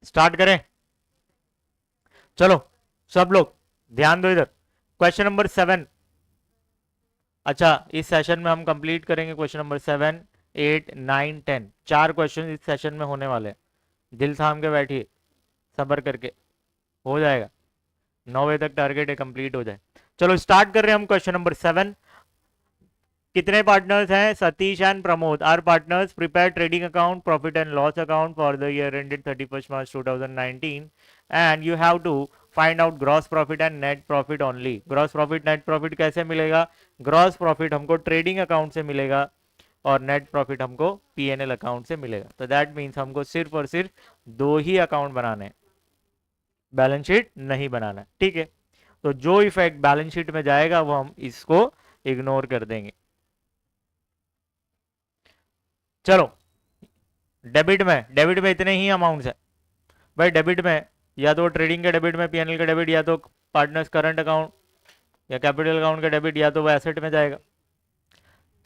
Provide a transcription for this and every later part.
Start करें? चलो सब लोग ध्यान दो इधर। Question number 7। अच्छा, इस सेशन में हम कंप्लीट करेंगे क्वेश्चन नंबर 7, 8, 9, 10। 4 क्वेश्चन इस सेशन में होने वाले हैं। दिल थाम के बैठिए, सब्र करके, हो जाएगा। 9 बजे तक टारगेट है, कंप्लीट हो जाए। चलो स्टार्ट कर रहे हैं हम क्वेश्चन नंबर 7। कितने पार्टनर्स हैं? Satish and Pramod are partners. Prepare trading account, profit and loss account for the year ended 31 March 2019 and you have to find out gross profit and net profit only. Gross profit net profit कैसे मिलेगा? Gross profit हमको trading account से मिलेगा और net profit हमको PNL account से मिलेगा। तो दैट मीन्स हमको सिर्फ और सिर्फ 2 ही अकाउंट बनाने हैं, बैलेंस शीट नहीं बनाना, ठीक है। तो जो इफेक्ट बैलेंस शीट में जाएगा वो हम इसको इग्नोर कर देंगे। चलो, डेबिट में इतने ही अमाउंट्स है भाई। डेबिट में या तो ट्रेडिंग के डेबिट में पीएनएल का डेबिट, या तो पार्टनर्स करंट अकाउंट या कैपिटल अकाउंट का डेबिट, या तो वो एसेट में जाएगा।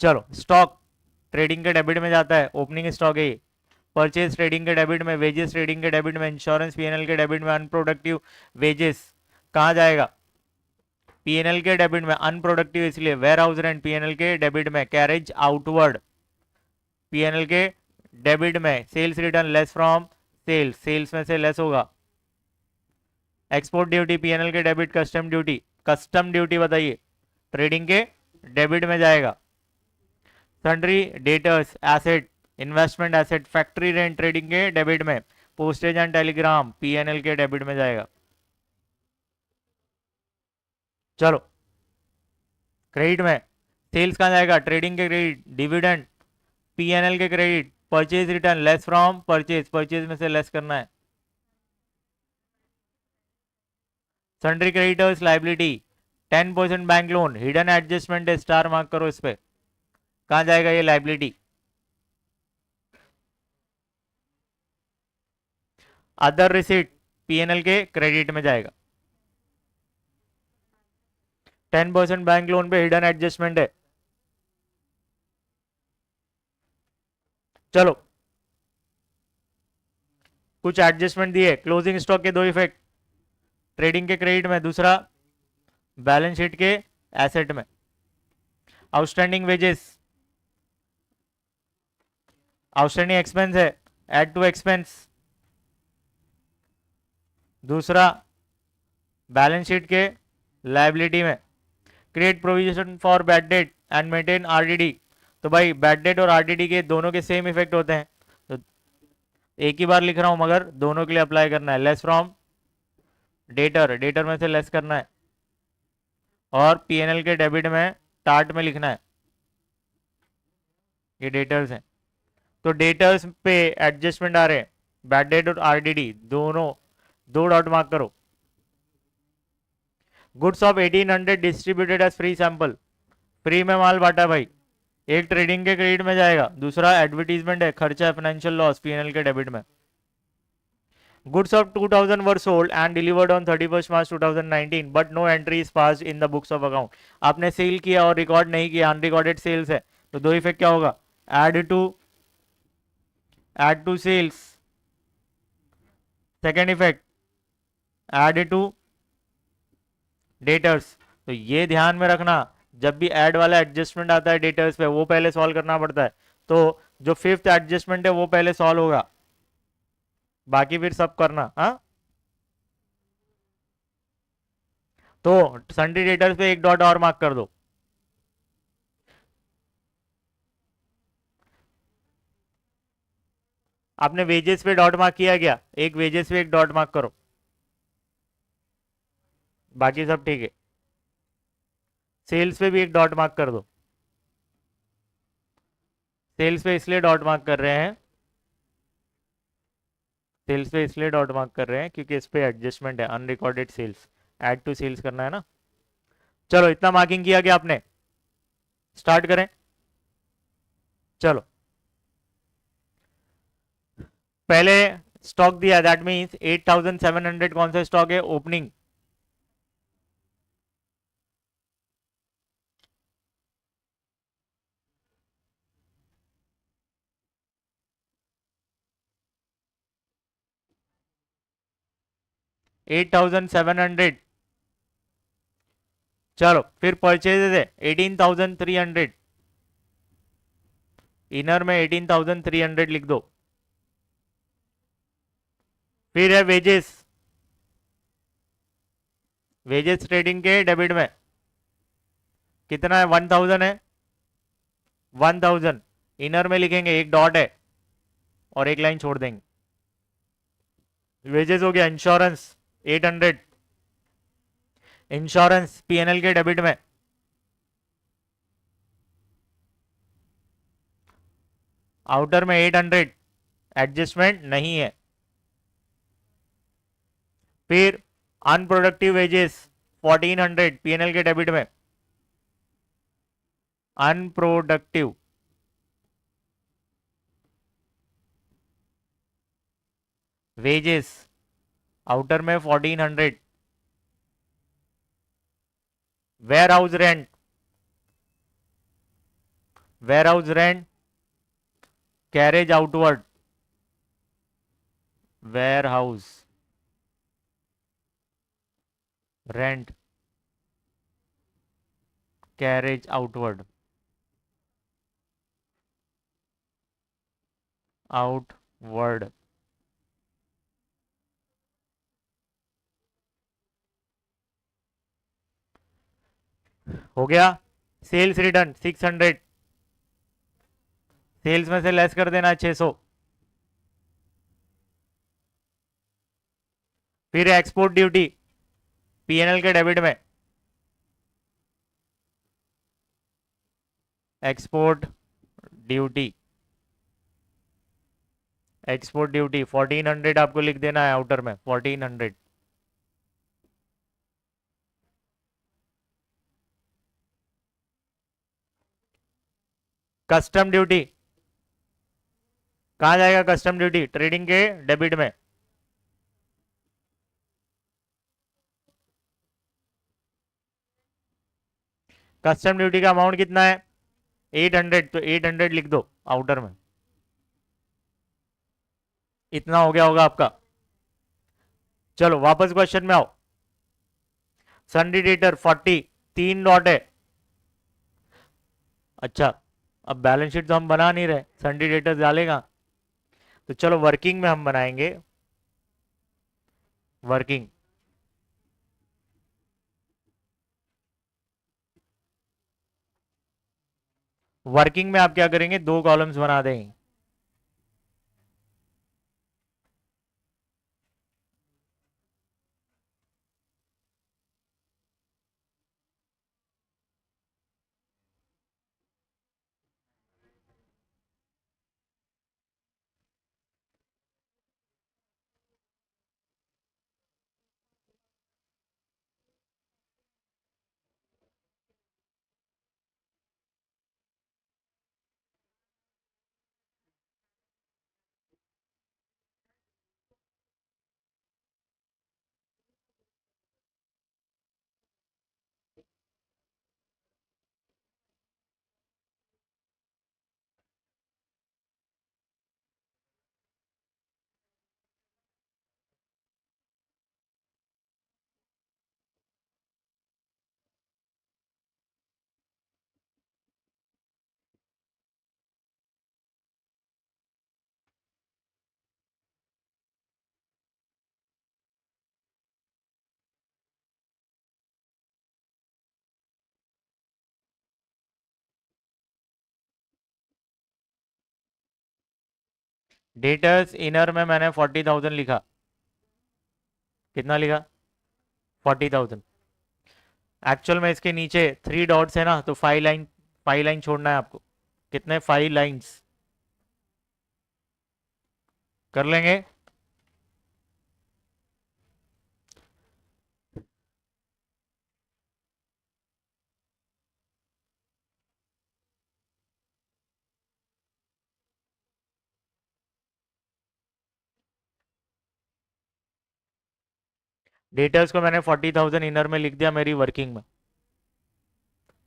चलो, स्टॉक ट्रेडिंग के डेबिट में जाता है, ओपनिंग स्टॉक है। परचेज ट्रेडिंग के डेबिट में, वेजेस ट्रेडिंग के डेबिट में, इंश्योरेंस पीएनएल के डेबिट में, अनप्रोडक्टिव वेजेस कहाँ जाएगा? पीएनएल के डेबिट में। अनप्रोडक्टिव इसलिए वेयर हाउस रेंट पीएनएल के डेबिट में। कैरेज आउटवर्ड पीएनएल के डेबिट में। Sales return less from sales, sales में से लेस होगा। एक्सपोर्ट ड्यूटी पीएनएल के डेबिट। कस्टम ड्यूटी बताइए, ट्रेडिंग के डेबिट में जाएगा। Sundry debtors asset, investment asset, factory rent trading के डेबिट में। पोस्टेज एंड टेलीग्राम पीएनएल के डेबिट में जाएगा। चलो, क्रेडिट में सेल्स कहां जाएगा? ट्रेडिंग के क्रेडिट। डिविडेंड पीएनएल के credit. Purchase return less from purchase, purchase में से लेस करना है। Sundry creditors liability. 10% bank loan, hidden adjustment है, स्टार मार्क करो इस पे। कहां जाएगा ये लाइबिलिटी? अदर रिसीट पीएनएल के क्रेडिट में जाएगा। 10% बैंक लोन पे हिडन एडजस्टमेंट है। चलो, कुछ एडजस्टमेंट दिए। क्लोजिंग स्टॉक के 2 इफेक्ट, ट्रेडिंग के क्रेडिट में, दूसरा बैलेंस शीट के एसेट में। आउटस्टैंडिंग वेजेस, आउटस्टैंडिंग एक्सपेंस है, एड टू एक्सपेंस। दूसरा बैलेंस शीट के लाइबिलिटी में। Create provision for bad debt and maintain RDD. तो भाई बैड डेट और आरडीडी के दोनों के सेम इफेक्ट होते हैं, तो एक ही बार लिख रहा हूं मगर दोनों के लिए अप्लाई करना है। लेस फ्रॉम डेटर, डेटर में से लेस करना है। और पीएनएल के डेबिट में टार्ट में लिखना है। ये डेटर्स हैं, तो डेटर्स पे एडजस्टमेंट आ रहे हैं। बैड डेट और आरडीडी दोनों 2 डॉट मार्क करो। Goods of 1800 distributed as free sample, free में माल बांटा भाई। एक ट्रेडिंग के क्रेडिट में जाएगा, दूसरा एडवर्टीजमेंट है, खर्चा है, फाइनेंशियल लॉस पीएनएल के डेबिट में। Goods of 2000 were sold and delivered on 31st March 2019 but no entry is passed in the books of account. आपने सेल किया और रिकॉर्ड नहीं किया, अनरिकॉर्डेड सेल्स है, तो 2 इफेक्ट क्या होगा? Add to sales. Second effect add to debtors. तो ये ध्यान में रखना, जब भी ऐड वाला एडजस्टमेंट आता है डेटर्स पे, वो पहले सॉल्व करना पड़ता है। तो जो 5th एडजस्टमेंट है वो पहले सॉल्व होगा, बाकी फिर सब करना। हाँ, तो सन्ड्री डेटर्स पे 1 डॉट और मार्क कर दो। आपने वेजेस पे डॉट मार्क किया क्या? एक वेजेस पे 1 डॉट मार्क करो, बाकी सब ठीक है। सेल्स पे भी 1 डॉट मार्क कर दो। सेल्स पे इसलिए डॉट मार्क कर रहे हैं, सेल्स पे इसलिए डॉट मार्क कर रहे हैं क्योंकि इस पे एडजस्टमेंट है, unrecorded sales. Add to sales करना है ना। चलो, इतना मार्किंग किया गया आपने, स्टार्ट करें। चलो, पहले स्टॉक दिया, दैट मीन्स 8700 कौन सा स्टॉक है? ओपनिंग। 8,700। चलो फिर परचेजेज है 18,300, इनर में 18,300 लिख दो। फिर है वेजेस, वेजेस ट्रेडिंग के डेबिट में कितना है, 1,000 है, 1,000 इनर में लिखेंगे, एक डॉट है और एक लाइन छोड़ देंगे। वेजेस हो गया। इंश्योरेंस 800, इंश्योरेंस पीएनएल के डेबिट में, आउटर में 800, एडजस्टमेंट नहीं है। फिर अनप्रोडक्टिव वेजेस 1400 पीएनएल के डेबिट में, अनप्रोडक्टिव वेजेस आउटर में 1400। Warehouse rent, warehouse rent carriage outward, warehouse rent carriage outward, outward. हो गया। सेल्स रिटर्न 600, सेल्स में से लेस कर देना 600। फिर एक्सपोर्ट ड्यूटी पीएनएल के डेबिट में, एक्सपोर्ट ड्यूटी, एक्सपोर्ट ड्यूटी 1400 आपको लिख देना है आउटर में, 1400। कस्टम ड्यूटी कहां जाएगा, कस्टम ड्यूटी ट्रेडिंग के डेबिट में, कस्टम ड्यूटी का अमाउंट कितना है 800, तो 800 लिख दो आउटर में। इतना हो गया होगा आपका। चलो वापस क्वेश्चन में आओ। सन्डी डेटर 40, 3 डॉट है। अच्छा अब बैलेंस शीट तो हम बना नहीं रहे, सन्डी डेटर डालेगा, तो चलो वर्किंग में हम बनाएंगे। वर्किंग, वर्किंग में आप क्या करेंगे, 2 कॉलम्स बना देंगे। डेटर्स इनर में मैंने 40,000 लिखा, कितना लिखा 40,000। एक्चुअल में इसके नीचे 3 डॉट्स है ना, तो 5 लाइन छोड़ना है आपको। कितने 5 लाइन्स कर लेंगे। डेटर्स को मैंने 40,000 इनर में लिख दिया मेरी वर्किंग में।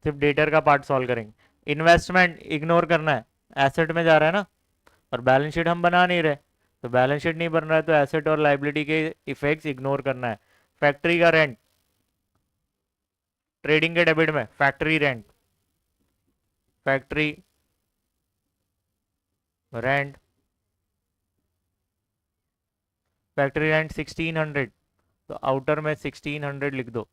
सिर्फ डेटर का पार्ट सॉल्व करेंगे। इन्वेस्टमेंट इग्नोर करना है, एसेट में जा रहा है ना, और बैलेंस शीट हम बना नहीं रहे, तो बैलेंस शीट नहीं बन रहा है तो एसेट और लाइबिलिटी के इफेक्ट्स इग्नोर करना है। फैक्ट्री का रेंट, ट्रेडिंग के डेबिट में factory rent, factory rent, factory rent 1600, तो आउटर में 1600 लिख दो।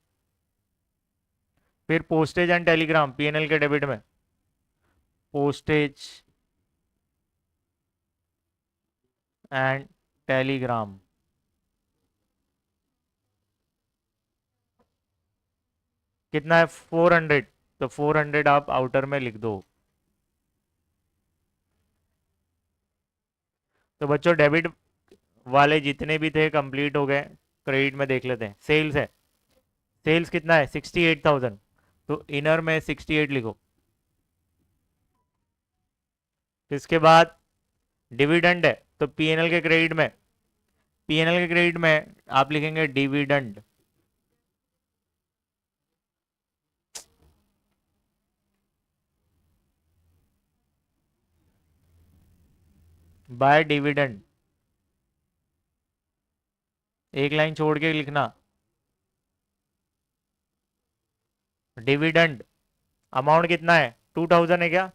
फिर पोस्टेज एंड टेलीग्राम पीएनएल के डेबिट में, पोस्टेज एंड टेलीग्राम, कितना है 400, तो 400 आप आउटर में लिख दो। तो बच्चों डेबिट वाले जितने भी थे कंप्लीट हो गए, क्रेडिट में देख लेते हैं। सेल्स है, सेल्स कितना है 68,000, तो इनर में 68 लिखो। इसके बाद डिविडेंड है, तो पीएनएल के क्रेडिट में, पीएनएल के क्रेडिट में आप लिखेंगे डिविडेंड, बाय डिविडेंड, एक लाइन छोड़ के लिखना डिविडेंड। अमाउंट कितना है 2000 है क्या,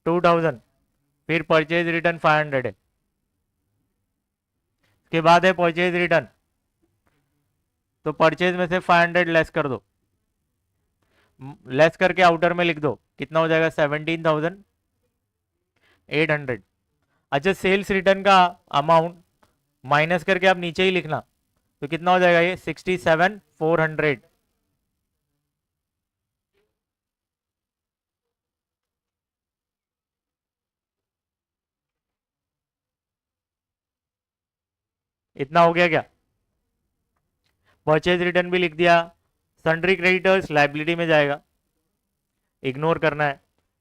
2000। फिर परचेज रिटर्न 500 है, के बाद है परचेज रिटर्न, तो परचेज में से 500 लेस कर दो, लेस करके आउटर में लिख दो, कितना हो जाएगा 17,800। अच्छा सेल्स रिटर्न का अमाउंट माइनस करके आप नीचे ही लिखना, तो कितना हो जाएगा ये 67,400। इतना हो गया क्या, परचेज रिटर्न भी लिख दिया। सन्ड्री क्रेडिटर्स लाइबिलिटी में जाएगा, इग्नोर करना है।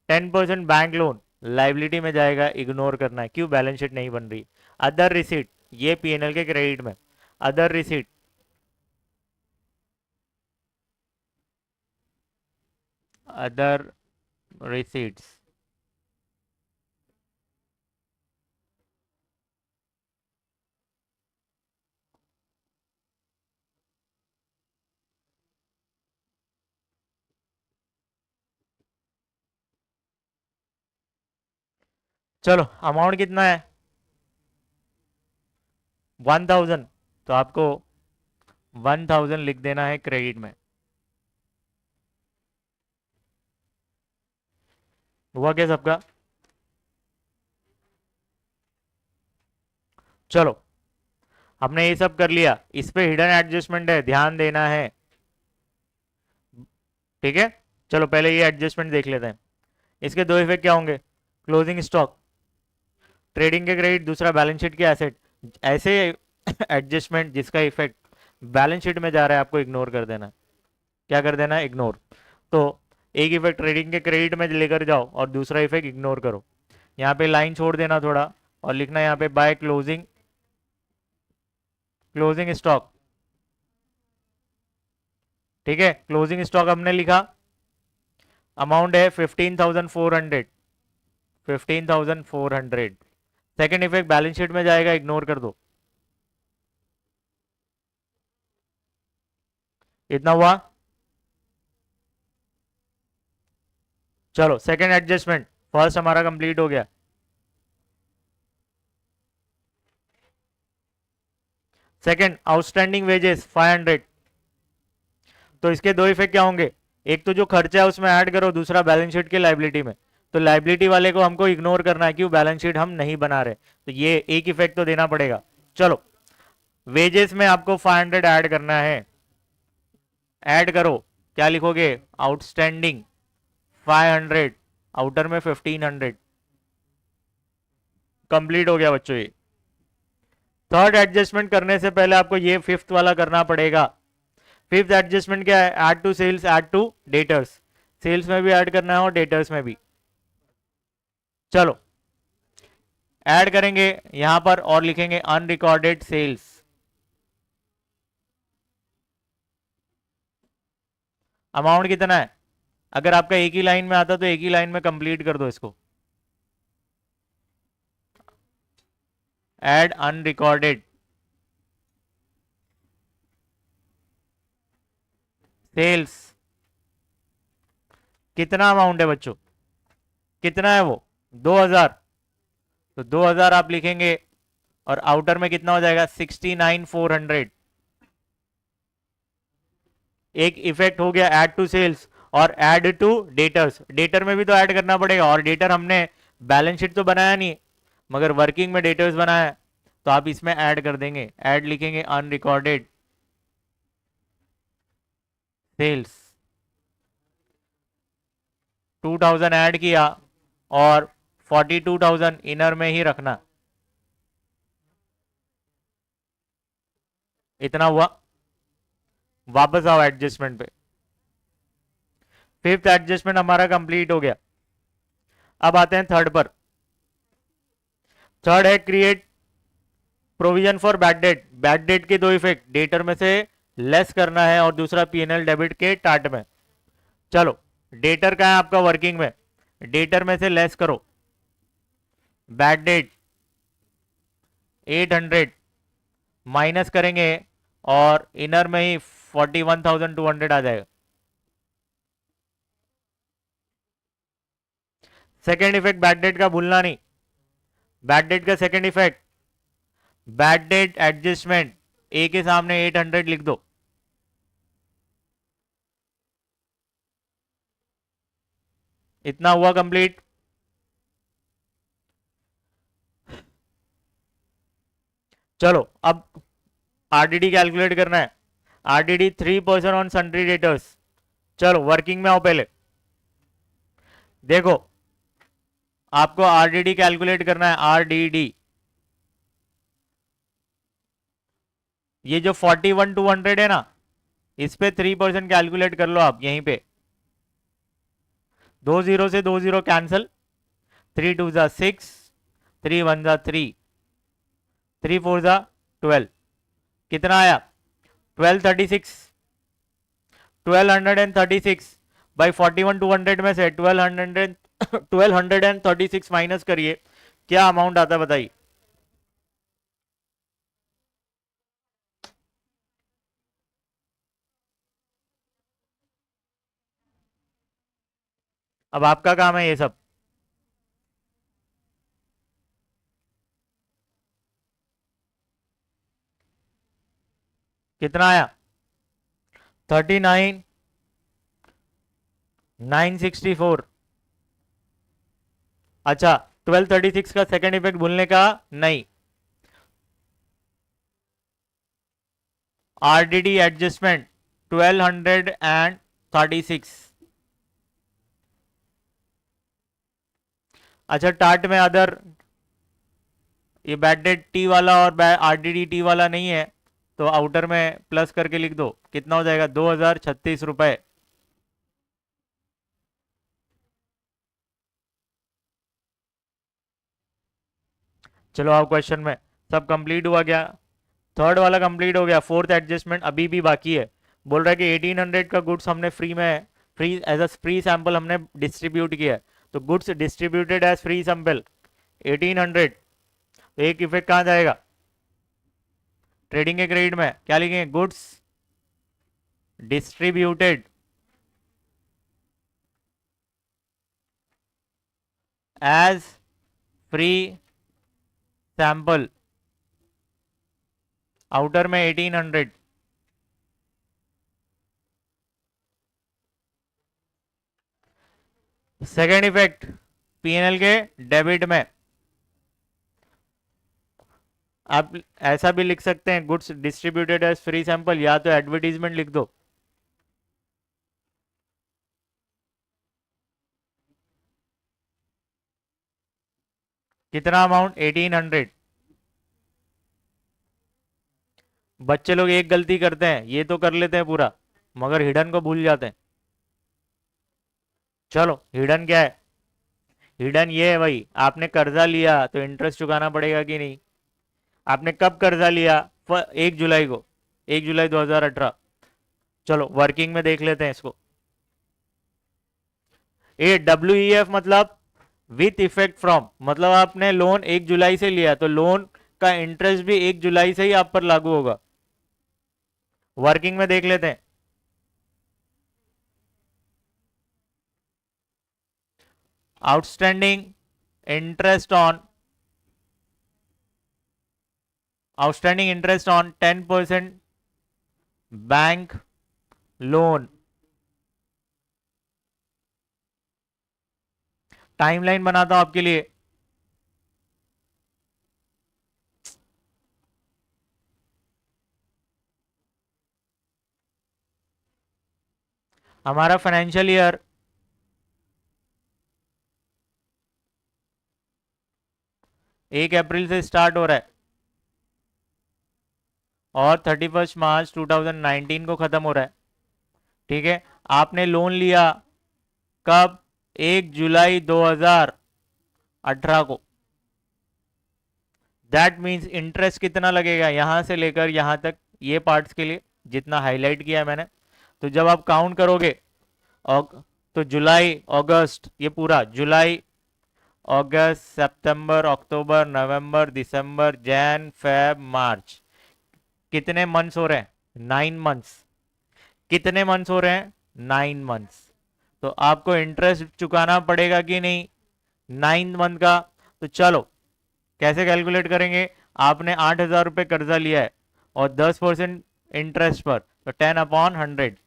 10% बैंक लोन लाइबिलिटी में जाएगा, इग्नोर करना है, क्यों बैलेंस शीट नहीं बन रही। अदर रिसीट, ये पीएनएल के क्रेडिट में, अदर रिसीट, अदर रिसीट्स, चलो अमाउंट कितना है 1000, तो आपको 1000 लिख देना है क्रेडिट में। हुआ क्या सबका, चलो हमने ये सब कर लिया। इस पे हिडन एडजस्टमेंट है, ध्यान देना है, ठीक है। चलो पहले ये एडजस्टमेंट देख लेते हैं। इसके दो इफेक्ट क्या होंगे, क्लोजिंग स्टॉक, ट्रेडिंग के क्रेडिट, दूसरा बैलेंस शीट के एसेट। ऐसे एडजस्टमेंट जिसका इफेक्ट बैलेंस शीट में जा रहा है आपको इग्नोर कर देना है। क्या कर देना है, इग्नोर। तो एक इफेक्ट ट्रेडिंग के क्रेडिट में लेकर जाओ और दूसरा इफेक्ट इग्नोर करो। यहाँ पे लाइन छोड़ देना थोड़ा और लिखना यहाँ पे बाय क्लोजिंग, क्लोजिंग स्टॉक, ठीक है। क्लोजिंग स्टॉक हमने लिखा, अमाउंट है 15,400, 15,400। सेकेंड इफेक्ट बैलेंस शीट में जाएगा, इग्नोर कर दो। इतना हुआ। चलो सेकेंड एडजस्टमेंट, फर्स्ट हमारा कंप्लीट हो गया। सेकेंड आउटस्टैंडिंग वेजेस 500, तो इसके दो इफेक्ट क्या होंगे, एक तो जो खर्चा है उसमें ऐड करो, दूसरा बैलेंस शीट की लाइबिलिटी में। तो लाइबिलिटी वाले को हमको इग्नोर करना है, क्यों बैलेंस शीट हम नहीं बना रहे, तो ये एक इफेक्ट तो देना पड़ेगा। चलो वेजेस में आपको 500 ऐड करना है, ऐड करो, क्या लिखोगे आउटस्टैंडिंग 500, आउटर में 1500। कंप्लीट हो गया बच्चों ये। थर्ड एडजस्टमेंट करने से पहले आपको ये फिफ्थ वाला करना पड़ेगा। फिफ्थ एडजस्टमेंट क्या है, add to sales, add to debtors, sales में भी ऐड करना है और डेटर्स में भी। चलो ऐड करेंगे यहां पर और लिखेंगे अनरिकॉर्डेड सेल्स, अमाउंट कितना है। अगर आपका एक ही लाइन में आता तो एक ही लाइन में कंप्लीट कर दो इसको, ऐड अनरिकॉर्डेड, सेल्स कितना अमाउंट है बच्चों, कितना है वो 2000, तो 2000 आप लिखेंगे और आउटर में कितना हो जाएगा 69,400। एक इफेक्ट हो गया ऐड टू सेल्स और ऐड टू डेटर्स। डेटर में भी तो ऐड करना पड़ेगा, और डेटर हमने बैलेंस शीट तो बनाया नहीं मगर वर्किंग में डेटर्स बनाया है, तो आप इसमें ऐड कर देंगे, ऐड लिखेंगे अनरिकॉर्डेड सेल्स। 2000 ऐड किया और 42,000 इनर में ही रखना, इतना हुआ। वापस आओ एडजस्टमेंट पे, फिफ्थ एडजस्टमेंट हमारा कंप्लीट हो गया। अब आते हैं थर्ड पर। थर्ड है create provision for bad date. Bad debt के दो इफेक्ट, डेटर में से लेस करना है और दूसरा पीएनएल डेबिट के टार्ट में। चलो डेटर का है आपका वर्किंग में, डेटर में से लेस करो बैड डेट 800 माइनस करेंगे और इनर में ही 41,200 आ जाएगा। सेकेंड इफेक्ट बैड डेट का भूलना नहीं, बैड डेट का second effect bad debt adjustment, A के सामने 800 लिख दो। इतना हुआ कंप्लीट। चलो अब आरडीडी कैलकुलेट करना है। RDD 3% on sundry debtors. चलो वर्किंग में आओ पहले, देखो आपको आरडीडी कैलकुलेट करना है। आरडीडी ये जो 41,200 है ना, इस पे 3% कैलकुलेट कर लो आप यहीं पे। 2 0 से 2 0 कैंसिल, 3 2 जा 6, 3 1 जा 3, 3 4 जा 12, कितना आया 1236। 1236 बाई 41,200 में से 1236 माइनस करिए, क्या अमाउंट आता है बताइए। अब आपका काम है ये सब। कितना आया 39,964। अच्छा 1236 का सेकेंड इफेक्ट भूलने का नहीं, आरडीडी एडजस्टमेंट 1236। अच्छा टार्ट में अदर, ये बैड डेट टी वाला और आरडीडी टी वाला नहीं है, तो आउटर में प्लस करके लिख दो, कितना हो जाएगा 2036 रुपए। चलो आओ क्वेश्चन में, सब कंप्लीट हुआ क्या, थर्ड वाला कंप्लीट हो गया। फोर्थ एडजस्टमेंट अभी भी बाकी है। बोल रहा है कि 1800 का गुड्स हमने फ्री में, free as a free sample हमने डिस्ट्रीब्यूट किया है, तो goods distributed as free sample 1800। तो एक इफेक्ट कहां जाएगा ट्रेडिंग के क्रेडिट में, क्या लिखेंगे goods distributed as free sample, outer में 1800। सेकेंड इफेक्ट पीएनएल के डेबिट में, आप ऐसा भी लिख सकते हैं goods distributed as free sample, या तो एडवर्टीजमेंट लिख दो। कितना अमाउंट 1800। बच्चे लोग एक गलती करते हैं, ये तो कर लेते हैं पूरा मगर हिडन को भूल जाते हैं। चलो हिडन क्या है, हिडन ये है भाई, आपने कर्जा लिया तो इंटरेस्ट चुकाना पड़ेगा कि नहीं। आपने कब कर्जा लिया 1 जुलाई को, 1 जुलाई 2018। चलो वर्किंग में देख लेते हैं इसको। ए WEF मतलब विथ इफेक्ट फ्रॉम, मतलब आपने लोन 1 जुलाई से लिया तो लोन का इंटरेस्ट भी 1 जुलाई से ही आप पर लागू होगा। वर्किंग में देख लेते हैं, outstanding interest on 10% bank loan. Timeline बनाता हूं आपके लिए। हमारा फाइनेंशियल ईयर एक अप्रैल से स्टार्ट हो रहा है और 31 मार्च 2019 को खत्म हो रहा है। ठीक है, आपने लोन लिया कब? 1 जुलाई 2018 को। दैट मीन्स इंटरेस्ट कितना लगेगा यहां से लेकर यहां तक, ये पार्ट्स के लिए जितना हाईलाइट किया है मैंने। तो जब आप काउंट करोगे तो जुलाई अगस्त, ये पूरा जुलाई अगस्त सितंबर अक्टूबर नवंबर दिसंबर जैन फेब मार्च, कितने मंथ्स हो रहे हैं? 9 मंथ्स। कितने मंथ्स हो रहे हैं? 9 मंथ्स। तो आपको इंटरेस्ट चुकाना पड़ेगा कि नहीं 9 मंथ का? तो चलो कैसे कैलकुलेट करेंगे। आपने 8,000 रुपये कर्जा लिया है और 10% इंटरेस्ट पर, तो 10/100।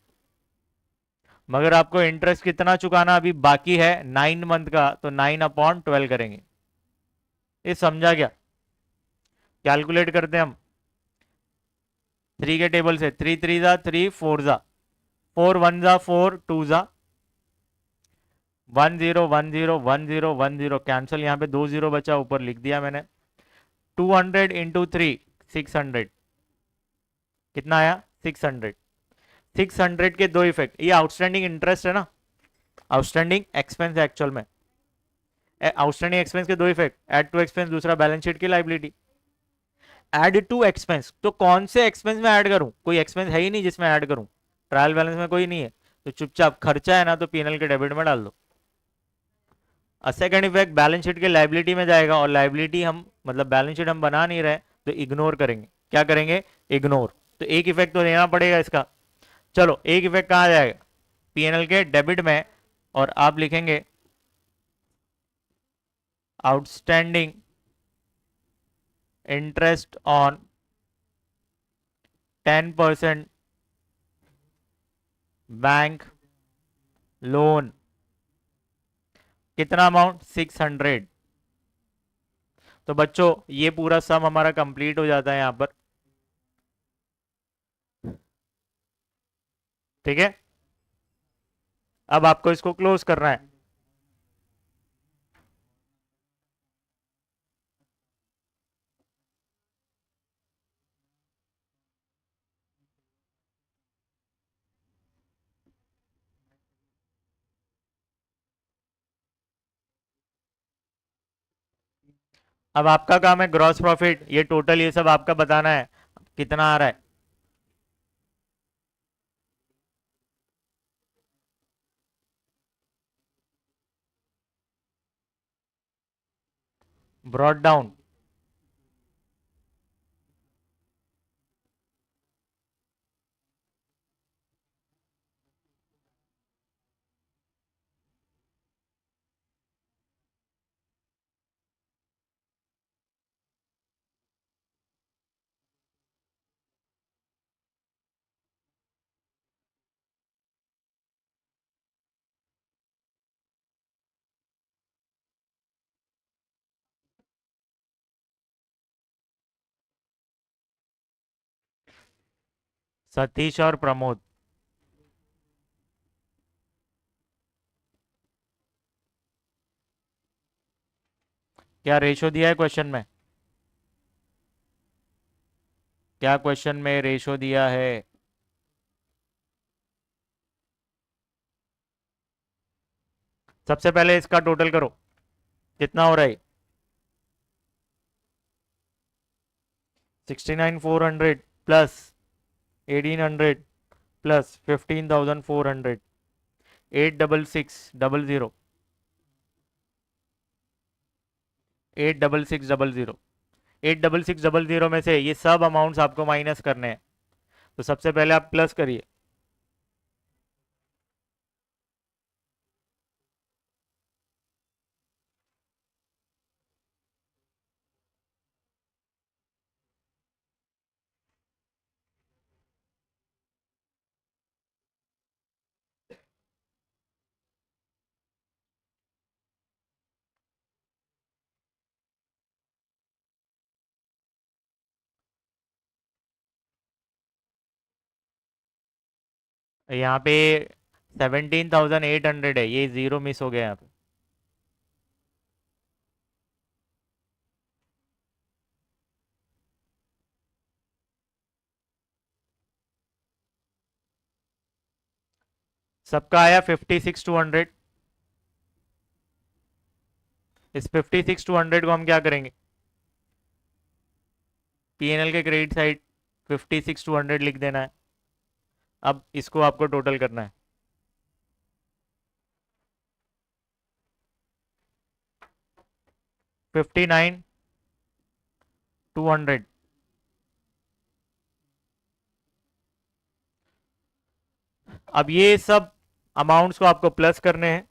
मगर आपको इंटरेस्ट कितना चुकाना अभी बाकी है 9 मंथ का, तो 9/12 करेंगे। ये समझा क्या? कैलकुलेट करते हैं हम 3 के टेबल से। 3 3 जा 3 4 जा 4 1 जा 4 2 जा 1 0 1 0 1 0 1 0 कैंसिल, यहाँ पे 2 0 बचा, ऊपर लिख दिया मैंने। 200 इंटू 3 600, कितना आया? 600। 600 के दो इफेक्ट, ये आउटस्टैंडिंग इंटरेस्ट है ना, आउटस्टैंडिंग एक्सपेंस है एक्चुअल में। आउटस्टैंडिंग एक्सपेंस के दो इफेक्ट, ऐड टू एक्सपेंस, दूसरा बैलेंस शीट की लाइबिलिटी। ऐड टू एक्सपेंस, तो कौन से एक्सपेंस में ऐड करूं? कोई एक्सपेंस है ही नहीं जिसमें ऐड करूं, ट्रायल बैलेंस में कोई नहीं है, तो चुपचाप खर्चा है ना तो पीएनएल के डेबिट में डाल दो। सेकंड इफेक्ट बैलेंस शीट के लाइबिलिटी में जाएगा, और लाइबिलिटी हम मतलब बैलेंस शीट हम बना नहीं रहे तो इग्नोर करेंगे। क्या करेंगे? इग्नोर। तो एक इफेक्ट तो देना पड़ेगा इसका। चलो एक इफेक्ट कहाँ जाएगा? पीएनएल के डेबिट में, और आप लिखेंगे outstanding interest on 10% bank loan. कितना अमाउंट? 600। तो बच्चों ये पूरा सम हमारा कंप्लीट हो जाता है यहां पर। ठीक है, अब आपको इसको क्लोज करना है। अब आपका काम है ग्रॉस प्रॉफिट, ये टोटल ये सब आपका बताना है कितना आ रहा है। ब्रॉड डाउन, सतीश और प्रमोद। क्या रेशो दिया है क्वेश्चन में? क्या क्वेश्चन में रेशो दिया है? सबसे पहले इसका टोटल करो, कितना हो रहा है? 69,400 प्लस 1,800 प्लस 15,400, 86600, 86600। 86600 में से ये सब अमाउंट्स आपको माइनस करने हैं। तो सबसे पहले आप प्लस करिए, यहाँ पे 17,800 है, ये जीरो मिस हो गया यहाँ पे। सबका आया 56,200। इस 56,200 को हम क्या करेंगे, पीएनएल के क्रेडिट साइड 56,200 लिख देना है। अब इसको आपको टोटल करना है। 59,200। अब ये सब अमाउंट्स को आपको प्लस करने हैं।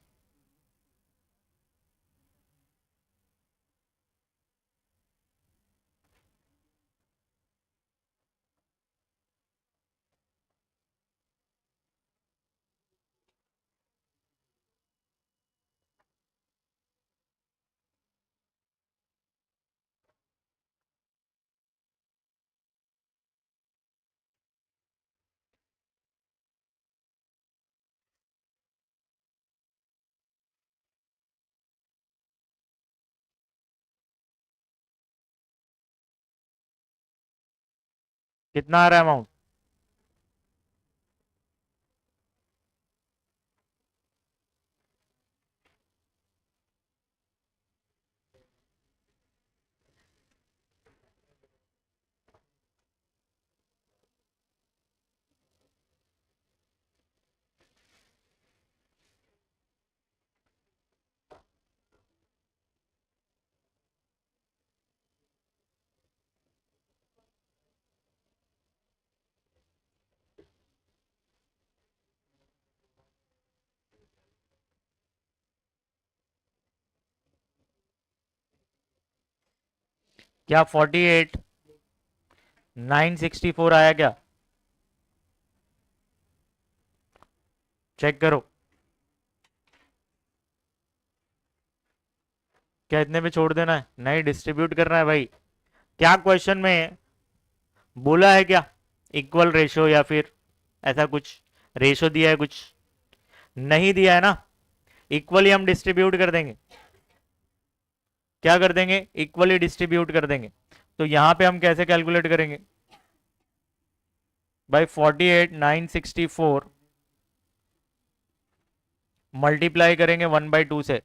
कितना आ रहा है अमाउंट, क्या 48,964 आया क्या, चेक करो। क्या इतने पे छोड़ देना है, नहीं डिस्ट्रीब्यूट करना है भाई। क्या क्वेश्चन में बोला है क्या, इक्वल रेशो या फिर ऐसा कुछ रेशो दिया है, कुछ नहीं दिया है ना। इक्वली हम डिस्ट्रीब्यूट कर देंगे, क्या कर देंगे, इक्वली डिस्ट्रीब्यूट कर देंगे। तो यहां पे हम कैसे कैलकुलेट करेंगे भाई, 48,964 मल्टीप्लाई करेंगे 1/2 से।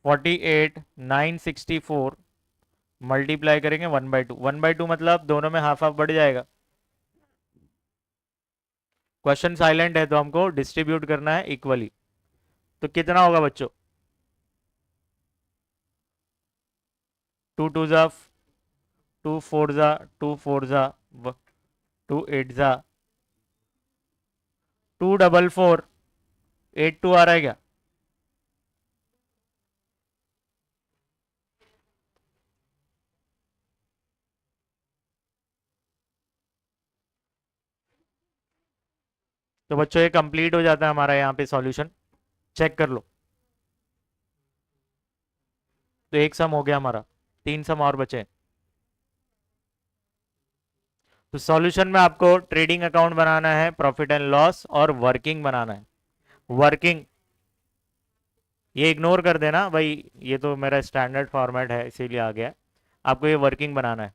48,964 मल्टीप्लाई करेंगे 1/2, 1/2 मतलब दोनों में हाफ हाफ बढ़ जाएगा। क्वेश्चन साइलेंट है तो हमको डिस्ट्रीब्यूट करना है इक्वली। तो कितना होगा बच्चों, 2 2 जा 2 4 जा 2 4 जा 2 8 जा 2 4 4 8 2 आ रहा है क्या, तो बच्चों ये कंप्लीट हो जाता है हमारा यहाँ पे सॉल्यूशन, चेक कर लो। तो एक सम हो गया हमारा, 3 सम और बचे। तो सॉल्यूशन में आपको ट्रेडिंग अकाउंट बनाना है, प्रॉफिट एंड लॉस, और वर्किंग बनाना है। वर्किंग ये इग्नोर कर देना भाई, ये तो मेरा स्टैंडर्ड फॉर्मेट है इसीलिए आ गया। आपको ये वर्किंग बनाना है।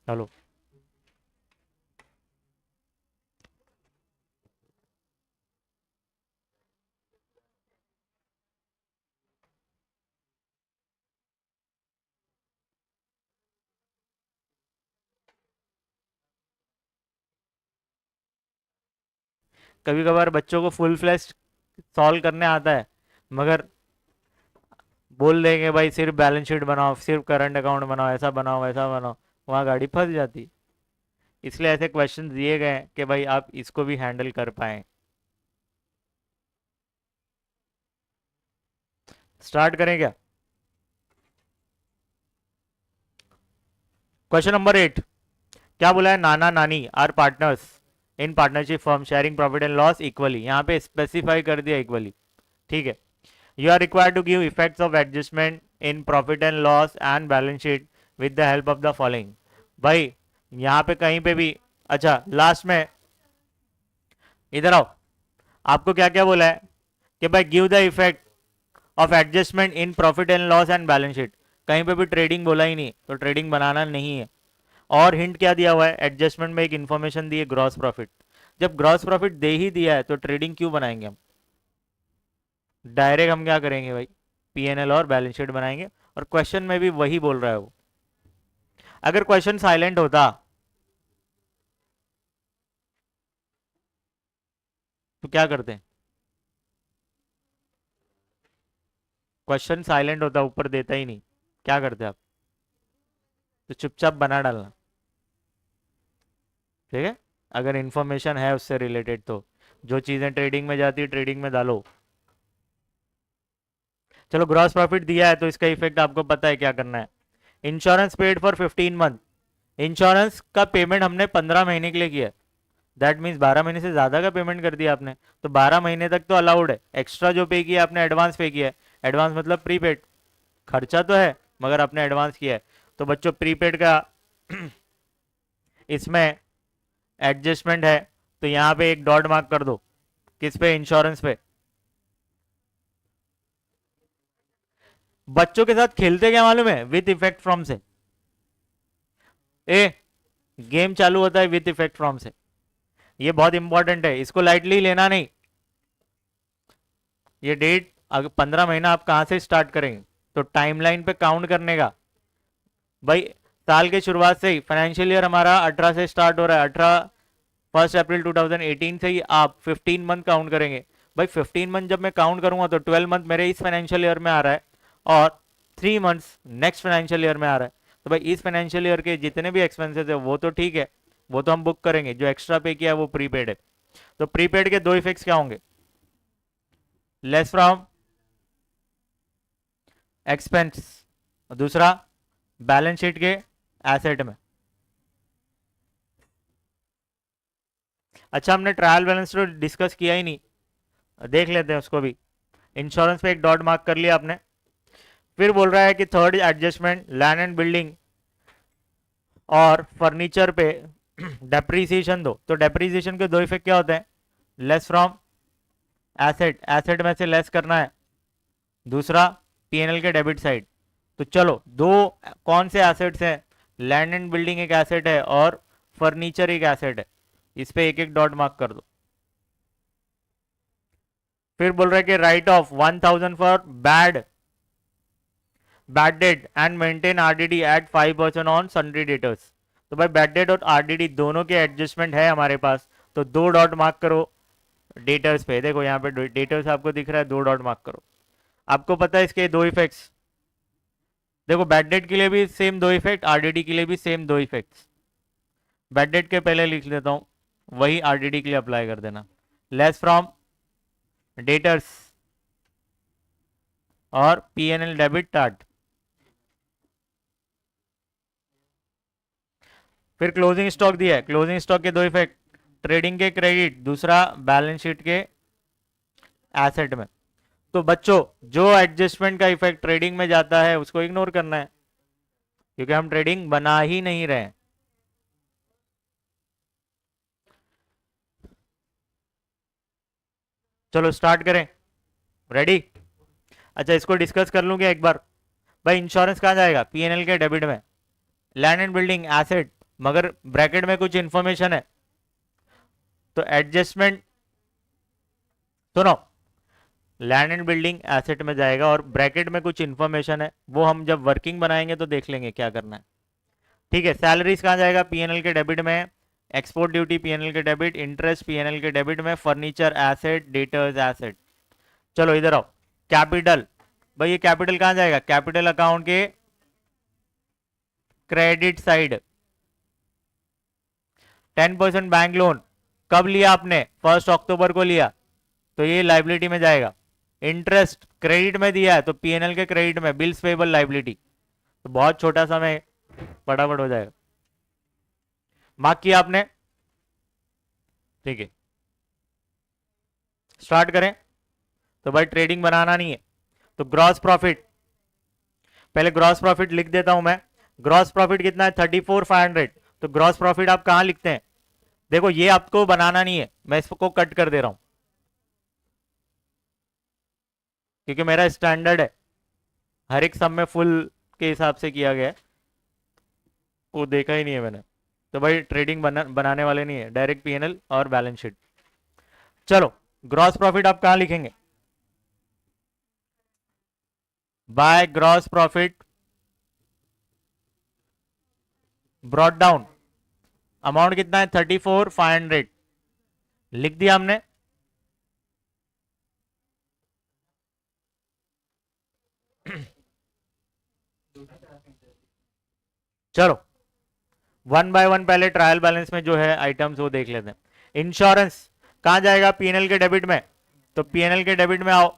चलो कभी कभार बच्चों को फुल फ्लैश सॉल्व करने आता है, मगर बोल देंगे भाई सिर्फ बैलेंस शीट बनाओ, सिर्फ करंट अकाउंट बनाओ, ऐसा बनाओ वैसा बनाओ, वहाँ गाड़ी फंस जाती। इसलिए ऐसे क्वेश्चन दिए गए हैं कि भाई आप इसको भी हैंडल कर पाए। स्टार्ट करें क्या, क्वेश्चन नंबर 8। क्या बोला है, Nana Nani are partners in partnership firm sharing profit and loss equally, यहाँ पे स्पेसिफाई कर दिया इक्वली, ठीक है। You are required to give effects of adjustment in profit and loss and balance sheet with the help of the following. भाई यहां पे कहीं पे भी, अच्छा लास्ट में इधर आओ, आपको क्या क्या बोला है कि भाई give the effect of adjustment in profit and loss and balance sheet. कहीं पे भी ट्रेडिंग बोला ही नहीं, तो ट्रेडिंग बनाना नहीं है। और हिंट क्या दिया हुआ है, एडजस्टमेंट में एक इंफॉर्मेशन दी है ग्रॉस प्रॉफिट। जब ग्रॉस प्रॉफिट दे ही दिया है तो ट्रेडिंग क्यों बनाएंगे हम, डायरेक्ट हम क्या करेंगे भाई, पीएनएल और बैलेंस शीट बनाएंगे। और क्वेश्चन में भी वही बोल रहा है वो। अगर क्वेश्चन साइलेंट होता तो क्या करते हैं, क्वेश्चन साइलेंट होता ऊपर देता ही नहीं, क्या करते आप, तो चुपचाप बना डालना, ठीक है। अगर इंफॉर्मेशन है उससे रिलेटेड तो जो चीजें ट्रेडिंग में जाती है ट्रेडिंग में डालो। चलो ग्रॉस प्रॉफिट दिया है तो इसका इफेक्ट आपको पता है क्या करना है। Insurance paid for 15 month, insurance का पेमेंट हमने 15 महीने के लिए किया, दैट मीन्स 12 महीने से ज्यादा का पेमेंट कर दिया आपने, तो 12 महीने तक तो अलाउड है। एक्स्ट्रा जो पे किया आपने एडवांस पे किया है, एडवांस मतलब प्रीपेड, खर्चा तो है मगर आपने एडवांस किया है। तो बच्चों प्रीपेड का इसमें एडजस्टमेंट है, तो यहाँ पे एक डॉट मार्क कर दो, किस पे, इंश्योरेंस पे। बच्चों के साथ खेलते क्या मालूम है, विथ इफेक्ट फ्रॉम से, ए गेम चालू होता है विथ इफेक्ट फ्रॉम से, ये बहुत इंपॉर्टेंट है, इसको लाइटली लेना नहीं। ये डेट अगर 15 महीना आप कहां से स्टार्ट करेंगे, तो टाइमलाइन पे काउंट करने का। भाई साल के शुरुआत से ही फाइनेंशियल ईयर हमारा 18 से स्टार्ट हो रहा है, 18 1 अप्रैल 2018 से ही आप 15 मंथ काउंट करेंगे। भाई 15 मंथ जब मैं काउंट करूंगा तो 12 मंथ मेरे इस फाइनेंशियल ईयर में आ रहा है और 3 मंथ्स नेक्स्ट फाइनेंशियल ईयर में आ रहा है। तो भाई इस फाइनेंशियल ईयर के जितने भी एक्सपेंसेस है वो तो ठीक है, वो तो हम बुक करेंगे, जो एक्स्ट्रा पे किया है वो प्रीपेड है। तो प्रीपेड के दो इफेक्ट्स क्या होंगे, लेस फ्रॉम एक्सपेंस, दूसरा बैलेंस शीट के एसेट में। अच्छा हमने ट्रायल बैलेंस तो डिस्कस किया ही नहीं, देख लेते हैं उसको भी। इंश्योरेंस पे एक डॉट मार्क कर लिया आपने। फिर बोल रहा है कि third adjustment land and building और फर्नीचर पे डेप्रीसिएशन दो, तो डेप्रीसिएशन के दो इफेक्ट क्या होते हैं, लेस फ्रॉम एसेट, एसेट में से लेस करना है, दूसरा पीएनएल के डेबिट साइड। तो चलो दो कौन से एसेट्स हैं, लैंड एंड बिल्डिंग एक एसेट है और फर्नीचर एक एसेट है, इस पे एक एक डॉट मार्क कर दो। फिर बोल रहा है कि write off 1000 for bad debt and maintain RDD at 5% on sundry debtors. तो भाई बैड डेट और आरडीडी दोनों के एडजस्टमेंट है हमारे पास, तो दो डॉट मार्क करो डेटर्स पे। देखो यहाँ पे डेटर्स आपको दिख रहा है, दो डॉट मार्क करो। आपको पता है इसके दो इफेक्ट्स, देखो बैड डेट के लिए भी सेम दो इफेक्ट, आरडीडी के लिए भी सेम दो इफेक्ट्स। बैड डेट के पहले लिख लेता हूं, वही आरडीडी के लिए अप्लाई कर देना, लेस फ्रॉम डेटर्स और पीएनएल डेबिट टार्ट। फिर क्लोजिंग स्टॉक दिया है, क्लोजिंग स्टॉक के दो इफेक्ट, ट्रेडिंग के क्रेडिट, दूसरा बैलेंस शीट के एसेट में। तो बच्चों जो एडजस्टमेंट का इफेक्ट ट्रेडिंग में जाता है उसको इग्नोर करना है, क्योंकि हम ट्रेडिंग बना ही नहीं रहे। चलो स्टार्ट करें, रेडी। अच्छा इसको डिस्कस कर लूंगा एक बार। भाई इंश्योरेंस कहाँ जाएगा, पीएनएल के डेबिट में, लैंड एंड बिल्डिंग एसेट, मगर ब्रैकेट में कुछ इंफॉर्मेशन है, तो एडजस्टमेंट, सुनो, लैंड एंड बिल्डिंग एसेट में जाएगा और ब्रैकेट में कुछ इंफॉर्मेशन है, वो हम जब वर्किंग बनाएंगे तो देख लेंगे क्या करना है, ठीक है। सैलरीज कहाँ जाएगा, पीएनएल के डेबिट में, एक्सपोर्ट ड्यूटी पीएनएल के डेबिट, इंटरेस्ट पीएनएल के डेबिट में, फर्नीचर एसेट, डेटर्स एसेट। चलो इधर आओ, कैपिटल, भाई ये कैपिटल कहाँ जाएगा, कैपिटल अकाउंट के क्रेडिट साइड। 10% बैंक लोन कब लिया आपने, 1 अक्टूबर को लिया, तो ये लाइबिलिटी में जाएगा। इंटरेस्ट क्रेडिट में दिया है तो पीएनएल के क्रेडिट में, बिल्स पेबल लाइबिलिटी, तो बहुत छोटा सा में फटाफट हो जाएगा। मार्क किया आपने, ठीक है। स्टार्ट करें, तो भाई ट्रेडिंग बनाना नहीं है, तो ग्रॉस प्रॉफिट पहले ग्रॉस प्रॉफिट लिख देता हूं मैं। ग्रॉस प्रॉफिट कितना है? 34,500। तो ग्रॉस प्रॉफिट आप कहां लिखते हैं? देखो ये आपको बनाना नहीं है, मैं इसको कट कर दे रहा हूं क्योंकि मेरा स्टैंडर्ड है, हर एक सब में फुल के हिसाब से किया गया है, वो देखा ही नहीं है मैंने। तो भाई ट्रेडिंग बनाने वाले नहीं है, डायरेक्ट पीएनएल और बैलेंस शीट। चलो ग्रॉस प्रॉफिट आप कहां लिखेंगे? By gross profit brought down, amount कितना है? 34,500 लिख दिया हमने। चलो वन बाय वन पहले ट्रायल बैलेंस में जो है आइटम्स वो देख लेते हैं। इंश्योरेंस कहां जाएगा? पीएनएल के डेबिट में। तो पीएनएल के डेबिट में आओ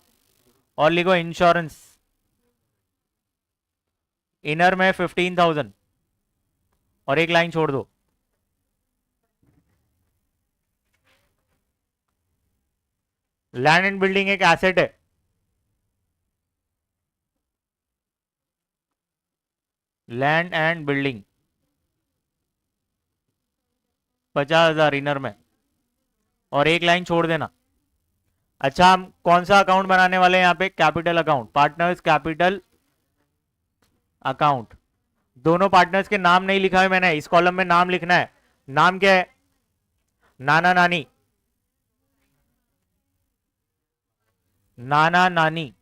और लिखो इंश्योरेंस, इनर में 15,000 और एक लाइन छोड़ दो। लैंड एंड बिल्डिंग एक एसेट है, लैंड एंड बिल्डिंग 50,000 इनर में और एक लाइन छोड़ देना। अच्छा हम कौन सा अकाउंट बनाने वाले हैं यहाँ पे? Capital account, partners capital account. दोनों पार्टनर्स के नाम नहीं लिखा है मैंने, इस कॉलम में नाम लिखना है। नाम क्या है? नाना नानी, नाना नानी,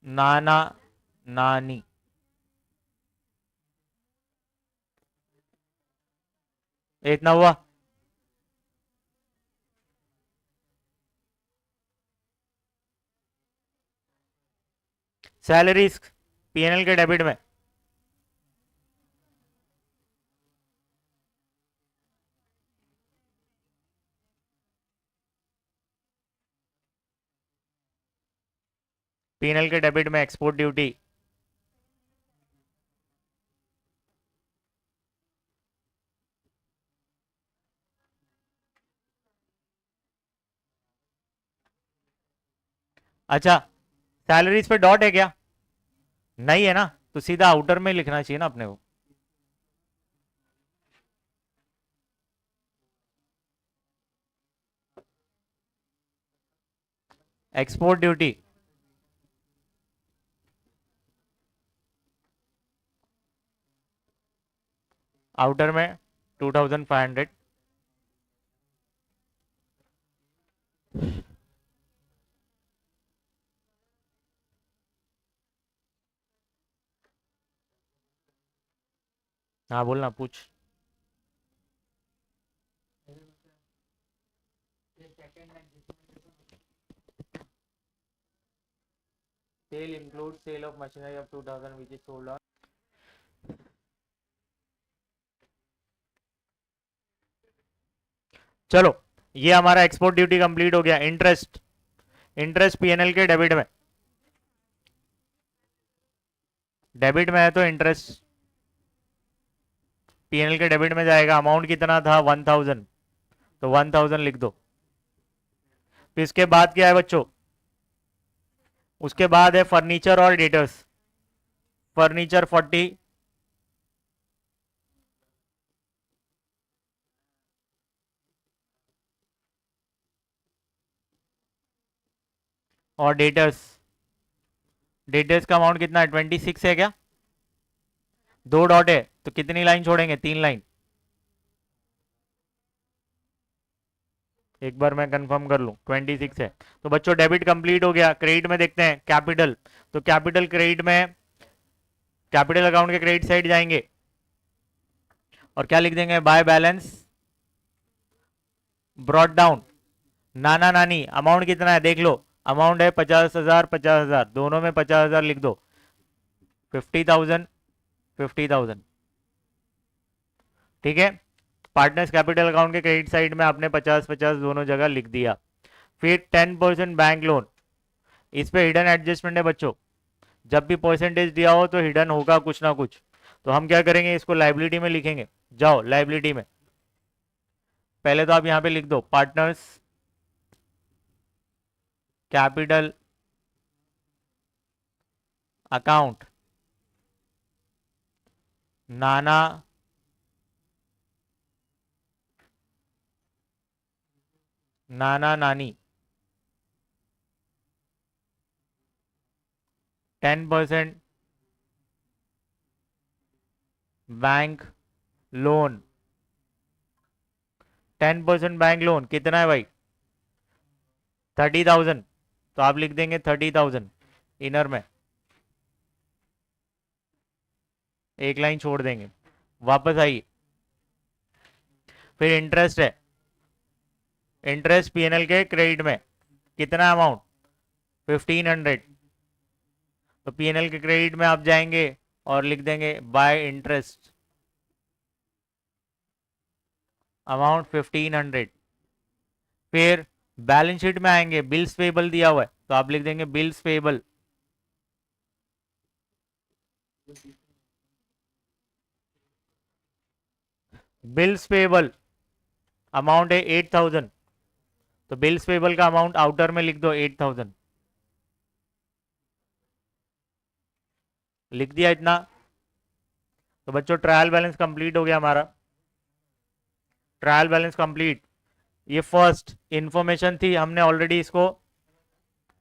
नाना नानी। इतना हुआ। सैलरीज पीएनएल के डेबिट में, पीएनएल के डेबिट में एक्सपोर्ट ड्यूटी, अच्छा सैलरीज पे डॉट है क्या? नहीं है ना, तो सीधा आउटर में लिखना चाहिए ना अपने को। एक्सपोर्ट ड्यूटी आउटर में 2,500। हाँ बोलना, पूछ। Sale include sale of machinery of 2,000 which is sold on। चलो ये हमारा एक्सपोर्ट ड्यूटी कंप्लीट हो गया। इंटरेस्ट, इंटरेस्ट पीएनएल के डेबिट में, डेबिट में है तो इंटरेस्ट पीएनएल के डेबिट में जाएगा। अमाउंट कितना था? 1,000, तो 1,000 लिख दो। फिर इसके बाद क्या है बच्चों? उसके बाद है फर्नीचर और डेटर्स। फर्नीचर 40, और डेटर्स, डेटर्स का अमाउंट कितना है? 26 है क्या? दो डॉट है तो कितनी लाइन छोड़ेंगे? 3 लाइन। एक बार मैं कंफर्म कर लूं, 26 है। तो बच्चों डेबिट कंप्लीट हो गया। क्रेडिट में देखते हैं कैपिटल, तो कैपिटल क्रेडिट में कैपिटल अकाउंट के क्रेडिट साइड जाएंगे और क्या लिख देंगे? बाय बैलेंस ब्रॉट डाउन, नाना नानी। अमाउंट कितना है देख लो, अमाउंट है 50,000 50,000, दोनों में 50,000 लिख दो। 50,000 50,000, ठीक है। पार्टनर्स कैपिटल अकाउंट के क्रेडिट साइड में आपने 50-50 दोनों जगह लिख दिया। फिर 10% बैंक लोन, इस पे हिडन एडजस्टमेंट है बच्चों। जब भी परसेंटेज दिया हो तो हिडन होगा कुछ ना कुछ। तो हम क्या करेंगे? इसको लाइबिलिटी में लिखेंगे। जाओ लाइबिलिटी में, पहले तो आप यहां पे लिख दो पार्टनर्स कैपिटल अकाउंट नाना नाना नानी 10% बैंक लोन 10% बैंक लोन कितना है भाई 30,000 तो आप लिख देंगे 30,000 इनर में एक लाइन छोड़ देंगे वापस आइए फिर इंटरेस्ट है इंटरेस्ट पीएनएल के क्रेडिट में कितना अमाउंट 1500 तो पीएनएल के क्रेडिट में आप जाएंगे और लिख देंगे बाय इंटरेस्ट अमाउंट 1500 फिर बैलेंस शीट में आएंगे बिल्स पेबल दिया हुआ है तो आप लिख देंगे bills payable bills payable amount है 8000 तो बिल्स पेबल का अमाउंट आउटर में लिख दो 8000 लिख दिया इतना तो बच्चों ट्रायल बैलेंस कंप्लीट हो गया हमारा ट्रायल बैलेंस कंप्लीट ये फर्स्ट इंफॉर्मेशन थी हमने ऑलरेडी इसको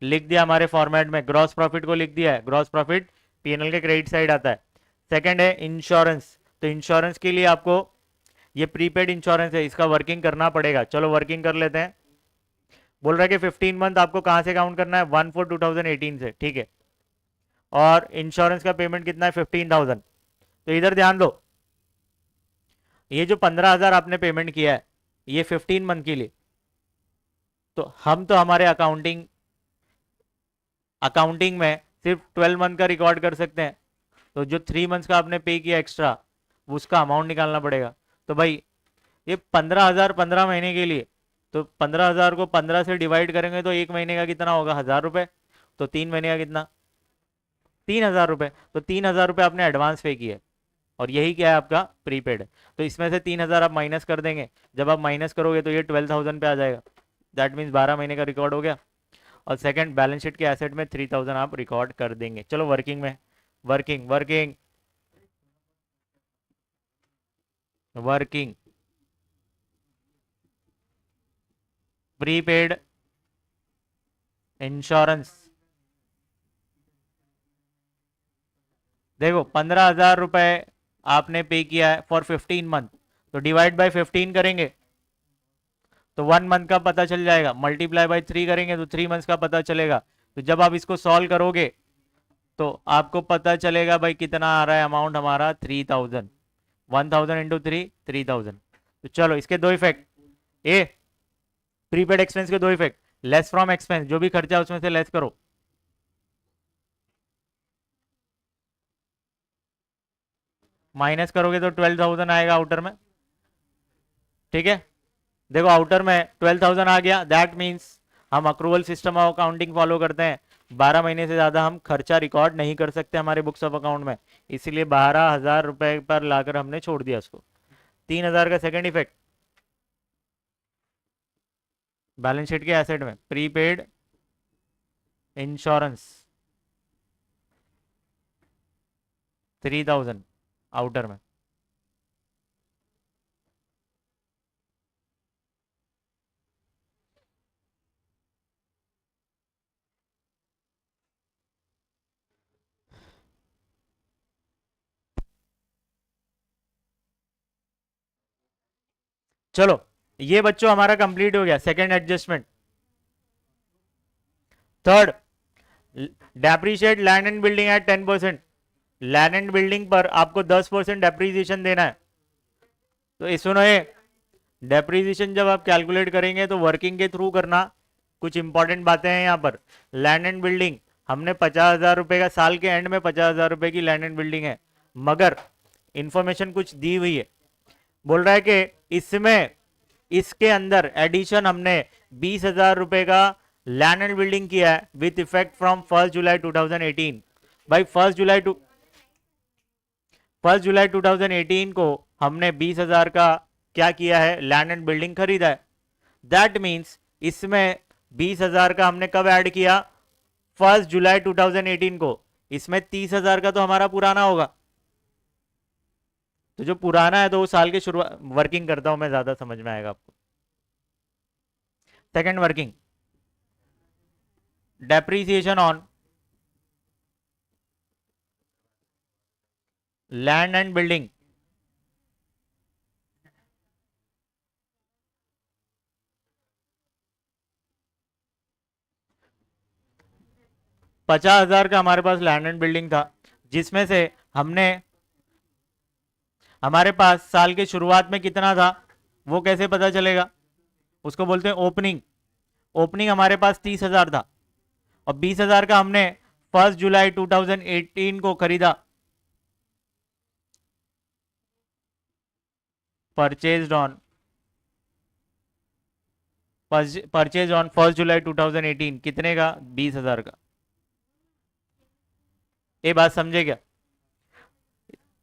लिख दिया हमारे फॉर्मेट में ग्रॉस प्रॉफिट को लिख दिया है ग्रॉस प्रॉफिट पीएनएल के क्रेडिट साइड आता है सेकंड है इंश्योरेंस तो इंश्योरेंस के लिए आपको ये प्रीपेड इंश्योरेंस है इसका वर्किंग करना पड़ेगा चलो वर्किंग कर लेते हैं बोल रहा है कि 15 मंथ आपको कहां से काउंट करना है 1/4/2018 से ठीक है और इंश्योरेंस का पेमेंट कितना है 15,000 तो इधर ध्यान दो ये जो 15,000 आपने पेमेंट किया है ये 15 मंथ के लिए तो हम तो हमारे अकाउंटिंग में सिर्फ 12 मंथ का रिकॉर्ड कर सकते हैं तो जो 3 मंथ्स का आपने पे किया एक्स्ट्रा उसका अमाउंट निकालना पड़ेगा तो भाई ये 15,000 15 महीने के लिए तो 15,000 को 15 से डिवाइड करेंगे तो एक महीने का कितना होगा 1,000 रुपए तो 3 महीने का कितना 3,000 रुपए तो 3,000 रुपए आपने एडवांस पे किया और यही क्या है आपका प्रीपेड तो इसमें से 3,000 आप माइनस कर देंगे जब आप माइनस करोगे तो ये 12,000 पे आ जाएगा दैट मीन्स 12 महीने का रिकॉर्ड हो गया और सेकंड बैलेंस शीट के एसेट में 3,000 आप रिकॉर्ड कर देंगे चलो वर्किंग में working working working prepaid insurance देखो 15,000 रुपए आपने पे किया है फॉर 15 मंथ तो डिवाइड बाय 15 करेंगे तो 1 मंथ का पता चल जाएगा मल्टीप्लाई बाय 3 करेंगे तो 3 मंथ्स का पता चलेगा तो जब आप इसको सॉल्व करोगे तो आपको पता चलेगा भाई कितना आ रहा है अमाउंट हमारा 3,000 1,000 इंटू 3 3,000 तो चलो इसके दो इफेक्ट ए प्रीपेड एक्सपेंस के दो इफेक्ट लेस फ्रॉम एक्सपेंस जो भी खर्चा है उसमें से लेस करो माइनस करोगे तो 12,000 आएगा आउटर में ठीक है देखो आउटर में 12,000 आ गया दैट मीन्स हम accrual system of accounting follow करते हैं 12 महीने से ज्यादा हम खर्चा रिकॉर्ड नहीं कर सकते हमारे बुक्स ऑफ अकाउंट में इसीलिए 12,000 रुपए पर लाकर हमने छोड़ दिया उसको 3,000 का सेकंड इफेक्ट बैलेंस शीट के एसेट में प्रीपेड इंश्योरेंस 3,000 आउटर में चलो ये बच्चों हमारा कंप्लीट हो गया second adjustment third depreciate land and building at 10% land and building पर आपको 10% डेप्रीसिएशन देना है तो ये सुनो ये डेप्रीसिएशन जब आप कैलकुलेट करेंगे तो वर्किंग के थ्रू करना कुछ इंपॉर्टेंट बातें हैं यहाँ पर लैंड एंड बिल्डिंग हमने 50,000 रुपए का साल के एंड में 50,000 रुपए की लैंड एंड बिल्डिंग है मगर इंफॉर्मेशन कुछ दी हुई है बोल रहा है कि इसमें इसके अंदर एडिशन हमने 20,000 रुपए का लैंड एंड बिल्डिंग किया है विथ इफेक्ट फ्रॉम 1 जुलाई 2018 भाई 1 जुलाई 2018 को हमने 20,000 का क्या किया है लैंड एंड बिल्डिंग खरीदा है दैट मीन्स इसमें 20,000 का हमने कब ऐड किया 1 जुलाई 2018 को इसमें 30,000 का तो हमारा पुराना होगा, तो जो पुराना है तो वो साल के शुरुआत, वर्किंग करता हूं मैं, ज्यादा समझ में आएगा आपको। Second working, depreciation on land and building, $50,000 का हमारे पास लैंड एंड बिल्डिंग था, जिसमें से हमने, हमारे पास साल के शुरुआत में कितना था वो कैसे पता चलेगा, उसको बोलते हैं ओपनिंग। ओपनिंग हमारे पास 30,000 था, और 20,000 का हमने 1 जुलाई 2018 को खरीदा, परचेज ऑन 1 जुलाई 2018, कितने का, 20,000 का। ये बात समझे क्या,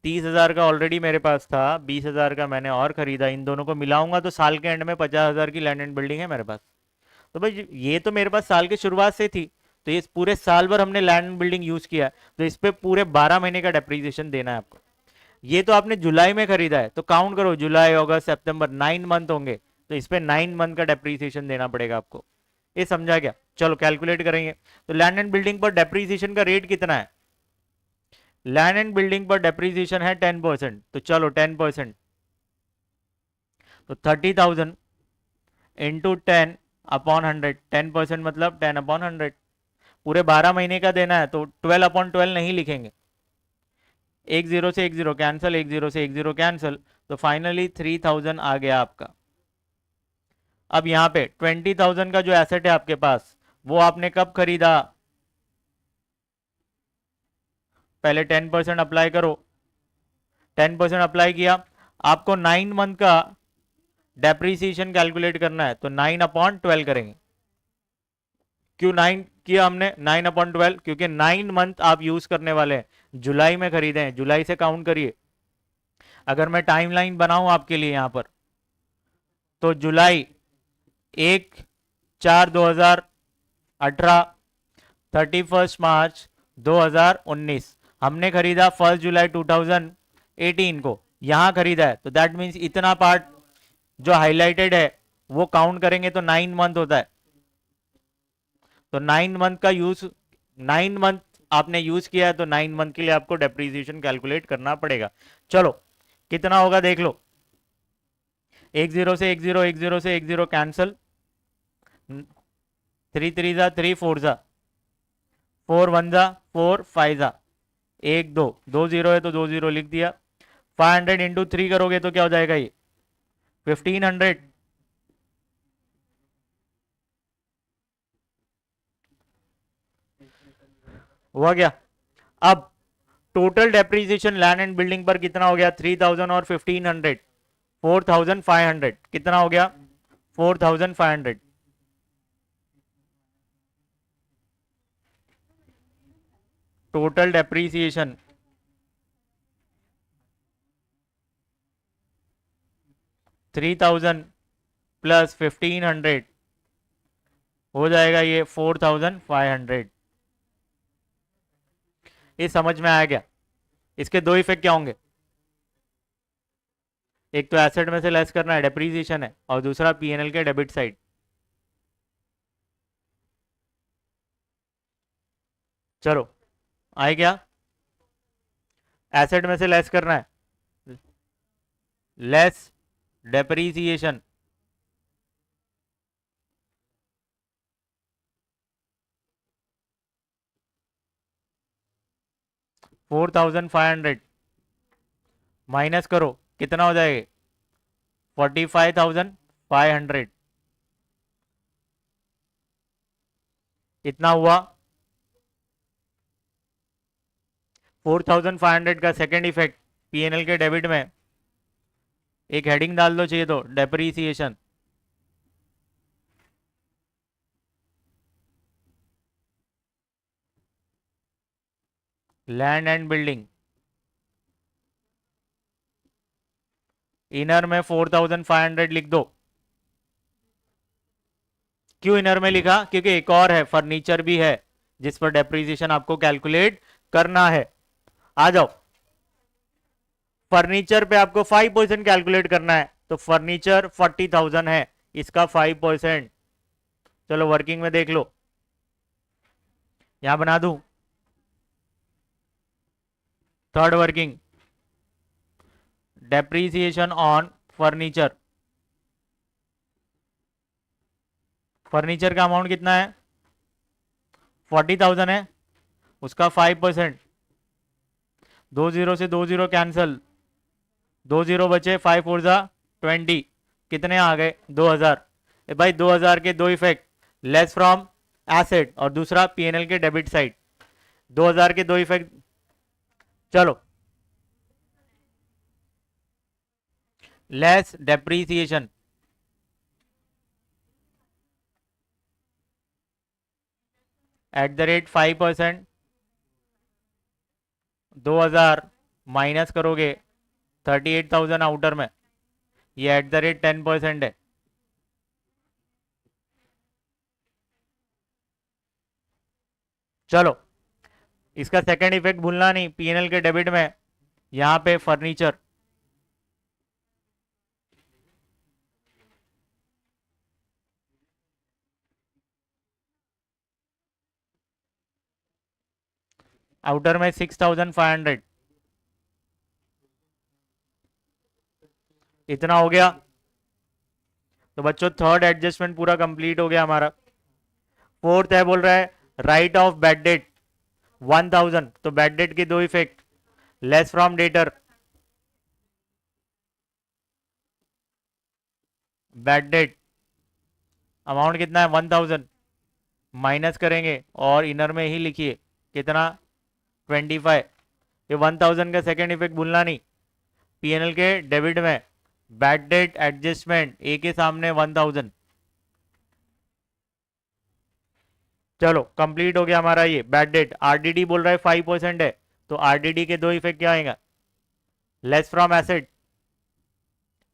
30,000 का ऑलरेडी मेरे पास था, 20,000 का मैंने और खरीदा, इन दोनों को मिलाऊंगा तो साल के एंड में 50,000 की लैंड एंड बिल्डिंग है मेरे पास। तो भाई ये तो मेरे पास साल की शुरुआत से थी, तो ये पूरे साल भर हमने लैंड एंड बिल्डिंग यूज किया, तो इस पे पूरे 12 महीने का डेप्रीसिएशन देना है आपको। ये तो आपने जुलाई में खरीदा है, तो काउंट करो, जुलाई अगस्त सितंबर 9 मंथ होंगे, तो इस पे 9 मंथ का डेप्रीसिएशन देना पड़ेगा आपको। ये समझा क्या, चलो कैलकुलेट करेंगे। तो लैंड एंड बिल्डिंग पर डेप्रीसिएशन का रेट कितना है, लैंड एंड बिल्डिंग पर डेप्रीसिएशन है 10%, तो चलो 10%, तो 30,000 इंटू 10 अपॉन 100, 10% मतलब 10 अपॉन 100, पूरे 12 महीने का देना है, तो 12 अपॉन 12 नहीं लिखेंगे, एक जीरो से एक जीरो कैंसिल, एक जीरो से एक जीरो कैंसिल, तो फाइनली 3,000 आ गया आपका। अब यहाँ पे 20,000 का जो एसेट है आपके पास, वो आपने कब खरीदा, पहले 10% अप्लाई करो, 10% अप्लाई किया, आपको 9 मंथ का डेप्रीसिएशन कैलकुलेट करना है, तो 9 अपॉन 12 करेंगे। क्यों 9 किया हमने, 9 अपॉन 12, क्योंकि 9 मंथ आप यूज करने वाले हैं, जुलाई में खरीदे हैं, जुलाई से काउंट करिए। अगर मैं टाइमलाइन बनाऊं आपके लिए यहां पर, तो जुलाई 1/4/2018, 31 मार्च 2019, हमने खरीदा 1 जुलाई 2018 को, यहां खरीदा है, तो दैट मीन्स इतना पार्ट जो हाईलाइटेड है वो काउंट करेंगे तो 9 मंथ होता है, तो 9 मंथ का यूज, 9 मंथ आपने यूज किया है, तो 9 मंथ के लिए आपको डेप्रीसिएशन कैलकुलेट करना पड़ेगा। चलो कितना होगा देख लो, एक जीरो से एक जीरो, एक जीरो से एक जीरो कैंसिल, 3 3 जा 3 4 जा 4 1 जा 4 5 जा, एक दो, दो जीरो है तो दो जीरो लिख दिया, 500 इंटू 3 करोगे तो क्या हो जाएगा ये 1500, हुआ गया। अब total depreciation land and building पर कितना हो गया, 3,000 और 1,500, 4,500, कितना हो गया 4,500। टोटल डेप्रीसिएशन $3,000 प्लस 1,500 हो जाएगा ये 4,500। ये समझ में आया क्या, इसके दो इफेक्ट क्या होंगे, एक तो एसेट में से लेस करना है, डेप्रीसिएशन है, और दूसरा पीएनएल के डेबिट साइड। चलो आए क्या, एसेट में से लेस करना है, लेस डेप्रीसिएशन, $4,500 माइनस करो, कितना हो जाएगा 45,500, इतना हुआ। 4,500 का सेकेंड इफेक्ट, पीएनएल के डेबिट में एक हेडिंग डाल दो चाहिए तो, depreciation, land and building, inner में 4,500 लिख दो। क्यों इनर में लिखा, क्योंकि एक और है, फर्नीचर भी है जिस पर डेप्रीसिएशन आपको कैलकुलेट करना है। आ जाओ, फर्नीचर पे आपको 5% कैलकुलेट करना है, तो फर्नीचर 40,000 है, इसका 5%। चलो वर्किंग में देख लो, यहां बना दूं third working, depreciation on furniture. Furniture का अमाउंट कितना है? 40,000 है, उसका 5%। 20 से 20 कैंसल, 20 बचे, 5 फोर जा 20, कितने आ गए? 2,000। भाई 2,000 के दो इफेक्ट, लेस फ्रॉम एसेट और दूसरा पीएनएल के डेबिट साइड, 2,000 के दो इफेक्ट। चलो, less depreciation, at the rate 5%, 2,000 minus करोगे 38,000 आउटर में, ये एट द रेट 10% है। चलो, इसका सेकंड इफेक्ट भूलना नहीं, पीएनएल के डेबिट में यहां पे फर्नीचर, आउटर में 6,500, इतना हो गया। तो बच्चों थर्ड एडजस्टमेंट पूरा कंप्लीट हो गया हमारा। फोर्थ है, बोल रहा है राइट ऑफ बैड डेट 1,000, तो बैड डेट के दो effect, less from debtor, bad debt amount कितना है 1,000, माइनस करेंगे और इनर में ही लिखिए कितना 25। ये 1,000 का सेकेंड इफेक्ट भूलना नहीं, पीएनएल के डेबिट में बैड डेट एडजस्टमेंट ए के सामने 1,000। चलो कंप्लीट हो गया हमारा ये बैड डेट। आरडीडी बोल रहा है 5% है, तो आरडीडी के दो इफेक्ट क्या आएगा? Less from asset,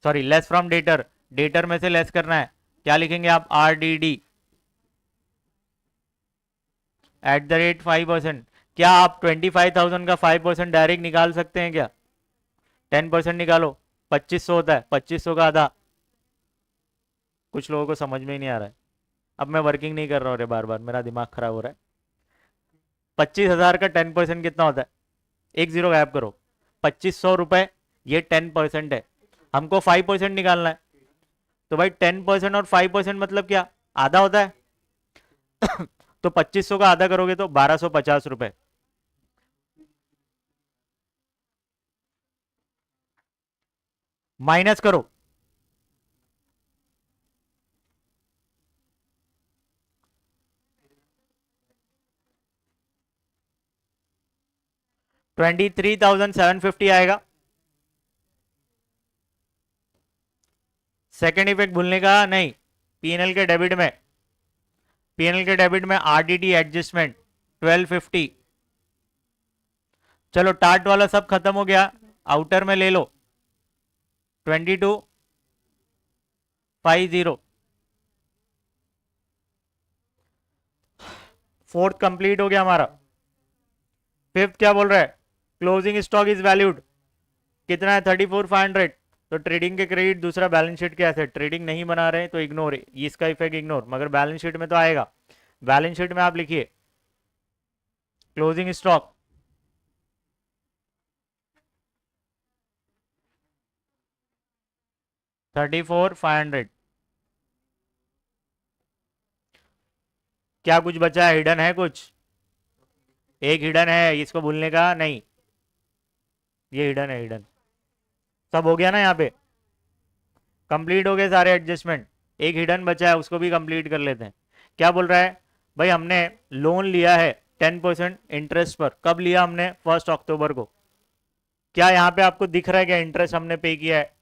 sorry less from debtor, debtor में से लेस करना है, क्या लिखेंगे आप? RDD at the rate 5%। क्या आप 25,000 का 5% डायरेक्ट निकाल सकते हैं क्या? 10% निकालो, 2,500 होता है, 2,500 का आधा। कुछ लोगों को समझ में ही नहीं आ रहा है, अब मैं वर्किंग नहीं कर रहा हूँ रे, बार बार मेरा दिमाग खराब हो रहा है। 25,000 का 10% कितना होता है? एक जीरो गायब करो, 2,500 रुपए, ये 10% है, हमको 5% निकालना है। तो भाई 10% और 5% मतलब क्या? आधा होता है। तो 2,500 का आधा करोगे तो 1,250 रुपए, माइनस करो, $23,750 आएगा। सेकेंड इफेक्ट भूलने का नहीं, पीएनएल के डेबिट में, पीएनएल के डेबिट में आरडीडी एडजस्टमेंट 1,250। चलो टार्ट वाला सब खत्म हो गया, आउटर में ले लो 2250। फोर्थ कंप्लीट हो गया हमारा। फिफ्थ क्या बोल रहा है? क्लोजिंग स्टॉक इज वैल्यूड, कितना है? 34,500। तो ट्रेडिंग के क्रेडिट, दूसरा बैलेंस शीट के एसेट, ट्रेडिंग नहीं बना रहे तो इग्नोर, इसका इफेक्ट इग्नोर, मगर बैलेंस शीट में तो आएगा। बैलेंस शीट में आप लिखिए क्लोजिंग स्टॉक 34,500। क्या कुछ बचा है? हिडन है कुछ? एक हिडन है, इसको भूलने का नहीं, ये हिडन है, हिडन। सब हो गया ना यहाँ पे, कंप्लीट हो गए सारे एडजस्टमेंट। एक हिडन बचा है, उसको भी कंप्लीट कर लेते हैं। क्या बोल रहा है? भाई हमने लोन लिया है 10% इंटरेस्ट पर, कब लिया हमने? 1 अक्टूबर को। क्या यहाँ पे आपको दिख रहा है क्या इंटरेस्ट हमने पे किया है?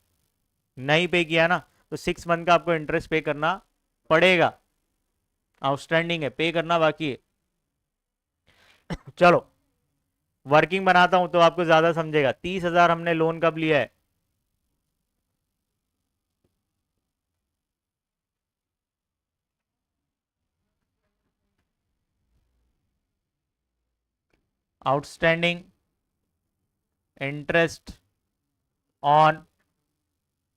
नहीं पे किया ना, तो 6 मंथ का आपको इंटरेस्ट पे करना पड़ेगा, आउटस्टैंडिंग है, पे करना बाकी है। चलो वर्किंग बनाता हूं तो आपको ज्यादा समझेगा। 30,000 हमने लोन कब लिया है? Outstanding interest on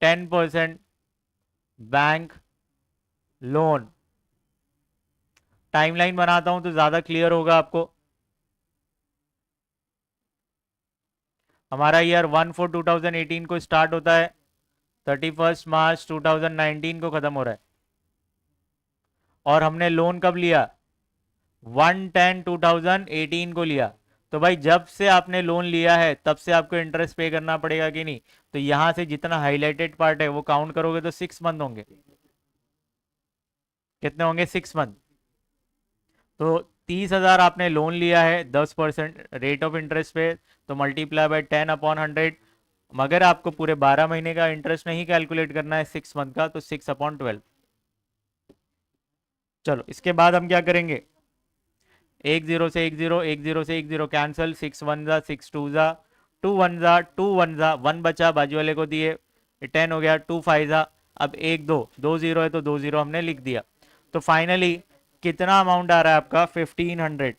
10% bank loan. Timeline बनाता हूं तो ज्यादा क्लियर होगा आपको। हमारा ईयर 1/4/2018 को स्टार्ट होता है, 31 मार्च 2019 को खत्म हो रहा है। और हमने लोन कब लिया? 1/10/2018 को लिया। तो भाई जब से आपने लोन लिया है तब से आपको इंटरेस्ट पे करना पड़ेगा कि नहीं? तो यहां से जितना हाईलाइटेड पार्ट है वो काउंट करोगे तो 6 मंथ होंगे। कितने होंगे? 6 मंथ। तो 30,000 आपने लोन लिया है 10% रेट ऑफ इंटरेस्ट पे, तो मल्टीप्लाई बाय 10/100। मगर आपको पूरे 12 महीने का इंटरेस्ट नहीं कैलकुलेट करना है 6 मंथ का, तो 6/12। चलो इसके बाद हम क्या करेंगे? 10 से 10, 10 से 10 कैंसिल, 6 1 जा 6 2 जा 2 1 जा 2 1 जा 1 बचा, बाजू वाले को दिए, 10 हो गया। 2 5 जा, अब 1 2 2 0 है तो 2 0 हमने लिख दिया। तो फाइनली कितना अमाउंट आ रहा है आपका? 1500।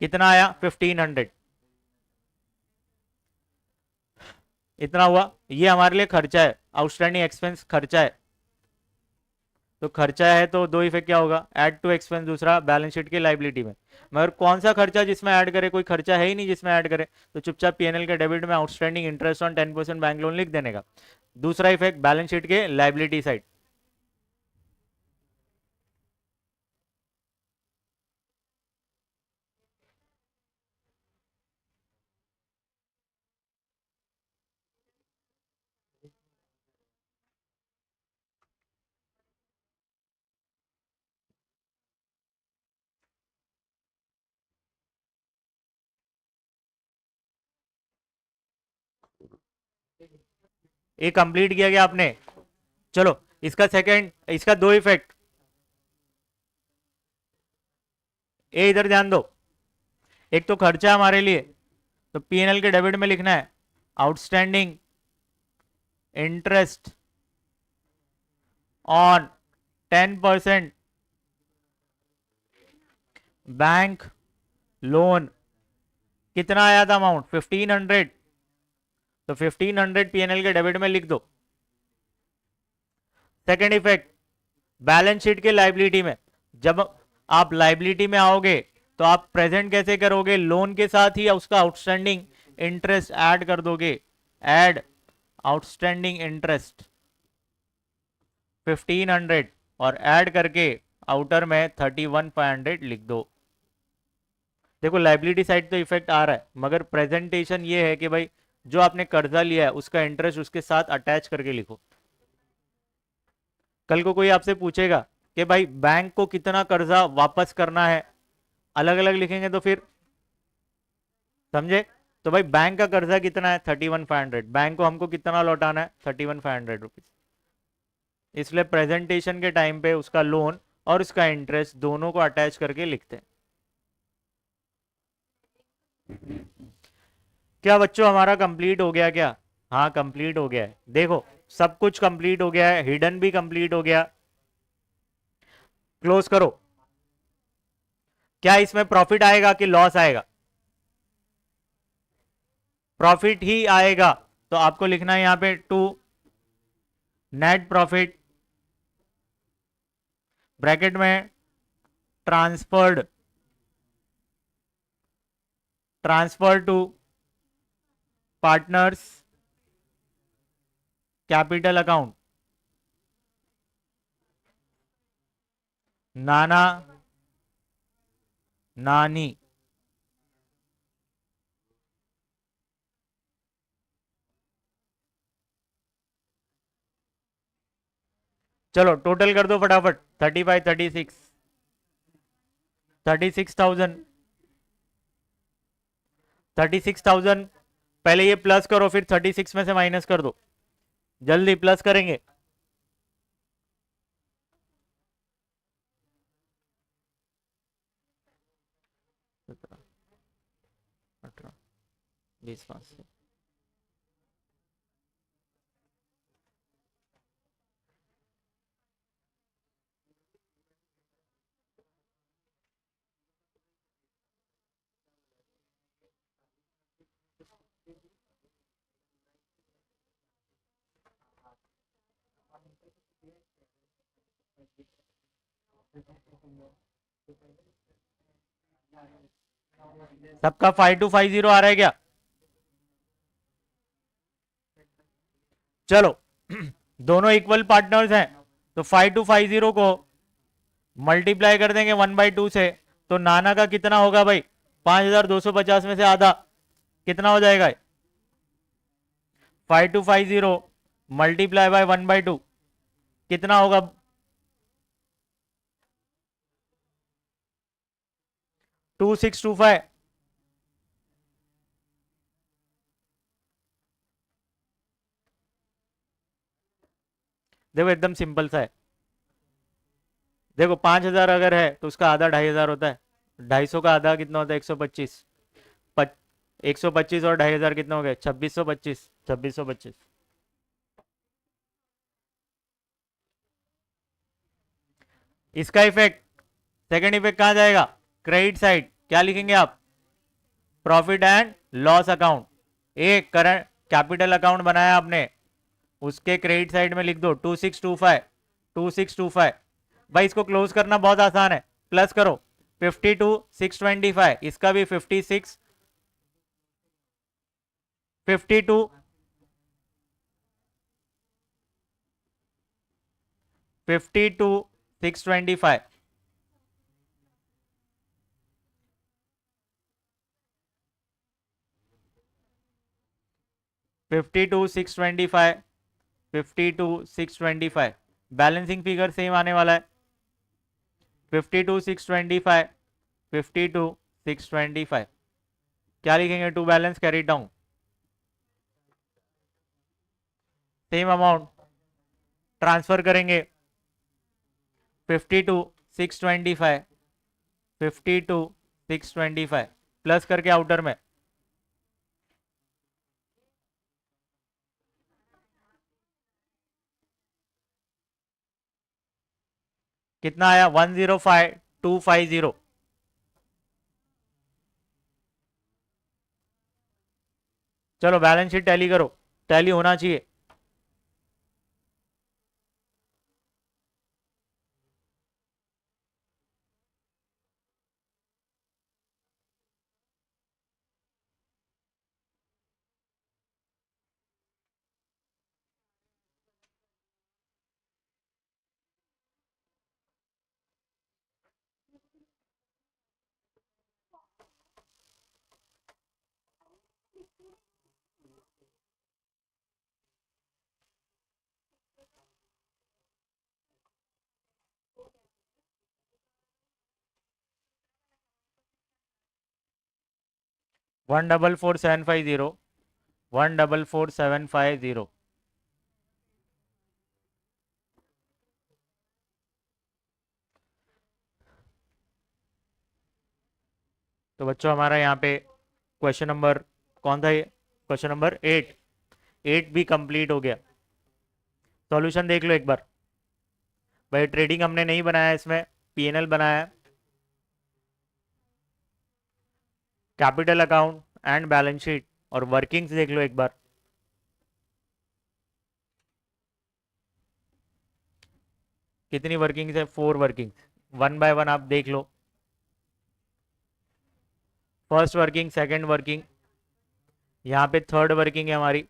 कितना आया? 1500। इतना हुआ। ये हमारे लिए खर्चा है, आउटस्टैंडिंग एक्सपेंस खर्चा है। तो खर्चा है तो दो इफेक्ट क्या होगा? ऐड टू एक्सपेंस, दूसरा बैलेंस शीट की लाइबिलिटी में। मगर कौन सा खर्चा जिसमें ऐड करे? कोई खर्चा है ही नहीं जिसमें ऐड करे, तो चुपचाप पीएनएल के डेबिट में outstanding interest on 10% bank loan लिख देने का। दूसरा इफेक्ट बैलेंस शीट के लाइबिलिटी साइड। ये कंप्लीट किया गया आपने। चलो इसका सेकंड, इसका दो इफेक्ट। ये इधर ध्यान दो। एक तो खर्चा हमारे लिए, तो पीएनएल के डेबिट में लिखना है outstanding interest on 10% bank loan. कितना आया था अमाउंट? 1500। तो 1500 पीएनएल के डेबिट में लिख दो। सेकेंड इफेक्ट, बैलेंस शीट के लाइबिलिटी में। जब आप लाइबिलिटी में आओगे तो आप प्रेजेंट कैसे करोगे? लोन के साथ ही उसका आउटस्टैंडिंग इंटरेस्ट ऐड कर दोगे। ऐड आउटस्टैंडिंग इंटरेस्ट 1500 और ऐड करके आउटर में 31,500 लिख दो। देखो लाइबिलिटी साइड तो इफेक्ट आ रहा है, मगर प्रेजेंटेशन ये है कि भाई जो आपने कर्जा लिया है उसका इंटरेस्ट उसके साथ अटैच करके लिखो। कल को कोई आपसे पूछेगा कि भाई बैंक को कितना कर्जा वापस करना है, अलग अलग लिखेंगे तो फिर समझे? तो भाई बैंक का कर्जा कितना है? 31,500। बैंक को हमको कितना लौटाना है? 31,500 रुपीज। इसलिए प्रेजेंटेशन के टाइम पे उसका लोन और उसका इंटरेस्ट दोनों को अटैच करके लिखते हैं। क्या बच्चों हमारा कंप्लीट हो गया क्या? हाँ कंप्लीट हो गया है। देखो सब कुछ कंप्लीट हो गया है, हिडन भी कंप्लीट हो गया। क्लोज करो। क्या इसमें प्रॉफिट आएगा कि लॉस आएगा? प्रॉफिट ही आएगा। तो आपको लिखना है यहां पे टू नेट प्रॉफिट ब्रैकेट में transferred, transfer to partners capital account, Nana Nani. चलो टोटल कर दो फटाफट। 35 36,000 36,000। पहले ये प्लस करो फिर 36 में से माइनस कर दो। जल्दी प्लस करेंगे। 18 20 5। सबका 5250 आ रहा है क्या? चलो दोनों इक्वल पार्टनर्स हैं तो 5250 को मल्टीप्लाई कर देंगे 1/2 से, तो नाना का कितना होगा भाई? 5250 में से आधा कितना हो जाएगा? 5250 मल्टीप्लाई बाय 1/2 कितना होगा? 2625। देखो एकदम सिंपल सा है। देखो 5000 अगर है तो उसका आधा 2500 होता है। 250 का आधा कितना होता है? 125। 125 और 2500 कितना हो गया? 2625। 2625। इसका इफेक्ट, सेकंड इफेक्ट कहां जाएगा? Credit side. क्या लिखेंगे आप? Profit and loss account. एक करंट कैपिटल अकाउंट बनाया आपने, उसके क्रेडिट साइड में लिख दो 2625। 2625 भाई इसको क्लोज करना बहुत आसान है, प्लस करो 52,625, इसका भी 56 52 52,625। 52,625। 52,625 बैलेंसिंग फिगर सेम आने वाला है। 52,625। 52,625 क्या लिखेंगे? To balance carry down same amount transfer करेंगे 52,625। 52,625 प्लस करके आउटर में कितना आया? 105250। चलो बैलेंस शीट टैली करो, टैली होना चाहिए। One double four seven five zero 144,750। तो बच्चों हमारा यहाँ पे क्वेश्चन नंबर कौन था? ये क्वेश्चन नंबर 8। 8 भी कंप्लीट हो गया। सॉल्यूशन देख लो एक बार। भाई ट्रेडिंग हमने नहीं बनाया, इसमें पीएनएल बनाया है, capital account and balance sheet, और वर्किंग्स देख लो एक बार। कितनी वर्किंग्स है? 4 वर्किंग्स। वन बाय वन आप देख लो। फर्स्ट वर्किंग, सेकंड वर्किंग, यहाँ पे थर्ड वर्किंग है हमारी,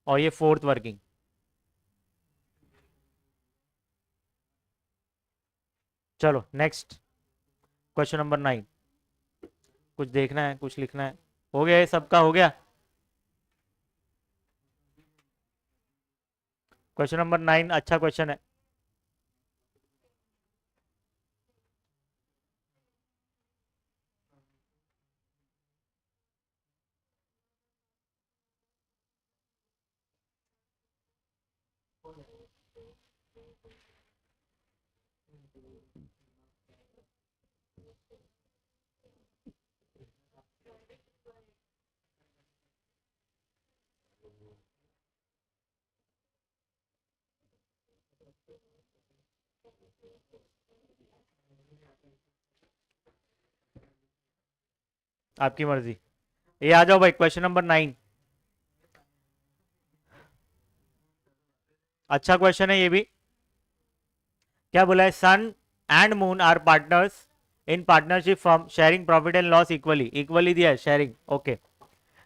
और ये फोर्थ वर्किंग। चलो नेक्स्ट क्वेश्चन नंबर 9। कुछ देखना है, कुछ लिखना है? हो गया, ये सबका हो गया। क्वेश्चन नंबर 9 अच्छा क्वेश्चन है। आपकी मर्जी। ये आ जाओ भाई, क्वेश्चन नंबर 9। अच्छा क्वेश्चन है ये भी। क्या बोला है, sun and moon are partners in partnership firm sharing profit and loss equally, equally दिया है sharing, okay.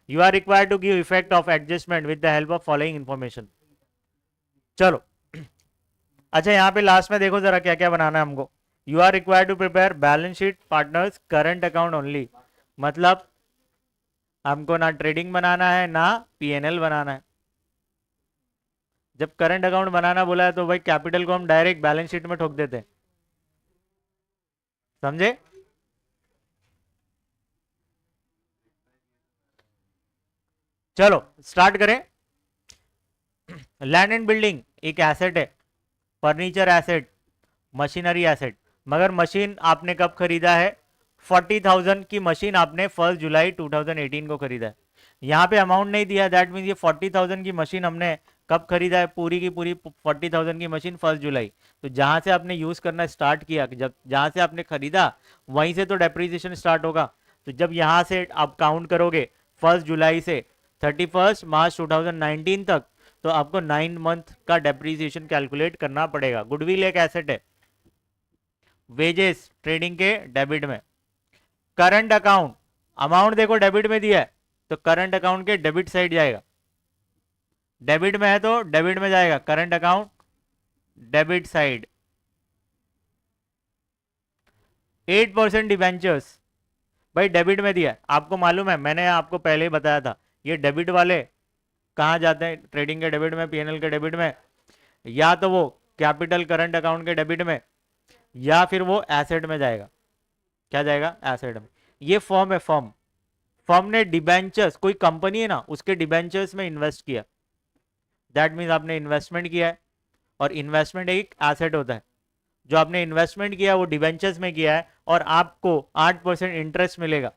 You are required to give effect of adjustment with the help of following information. चलो अच्छा यहाँ पे लास्ट में देखो जरा क्या क्या बनाना है हमको। You are required to prepare balance sheet partners current account only, मतलब हमको ना ट्रेडिंग बनाना है ना पीएनएल बनाना है। जब करंट अकाउंट बनाना बोला है तो भाई कैपिटल को हम डायरेक्ट बैलेंस शीट में ठोक देते हैं, समझे। चलो स्टार्ट करें। लैंड एंड बिल्डिंग एक एसेट है, फर्नीचर एसेट, मशीनरी एसेट। मगर मशीन आपने कब खरीदा है, 40,000 की मशीन आपने 1 जुलाई 2018 को खरीदा है। यहाँ पे अमाउंट नहीं दिया, दैट मीन ये 40,000 की मशीन हमने कब खरीदा है, पूरी की पूरी 40,000 की मशीन 1 जुलाई। तो जहां से आपने यूज करना स्टार्ट किया, जब जहां से आपने खरीदा वहीं से तो डेप्रीसिएशन स्टार्ट होगा। तो जब यहां से आप काउंट करोगे 1 जुलाई से 31 मार्च 2019 तक, तो आपको 9 मंथ का डेप्रीसिएशन कैलकुलेट करना पड़ेगा। गुडविल एक एसेट है, वेजेस ट्रेडिंग के डेबिट में। करंट अकाउंट अमाउंट देखो डेबिट में दिया है तो करंट अकाउंट के डेबिट साइड जाएगा, डेबिट में है तो डेबिट में जाएगा, current account debit side. 8% debentures भाई डेबिट में दिया है, आपको मालूम है, मैंने आपको पहले ही बताया था। ये डेबिट वाले कहाँ जाते हैं, ट्रेडिंग के डेबिट में, पीएनएल के डेबिट में, या तो वो कैपिटल करंट अकाउंट के डेबिट में, या फिर वो एसेट में जाएगा। क्या जाएगा, एसेट में। ये फॉर्म है, फॉर्म। फर्म ने डिबेंचर्स, कोई कंपनी है ना, उसके डिबेंचर्स में इन्वेस्ट किया, दैट मीन्स आपने इन्वेस्टमेंट किया है। और इन्वेस्टमेंट एक एसेट होता है। जो आपने इन्वेस्टमेंट किया वो डिबेंचर्स में किया है और आपको 8% इंटरेस्ट मिलेगा।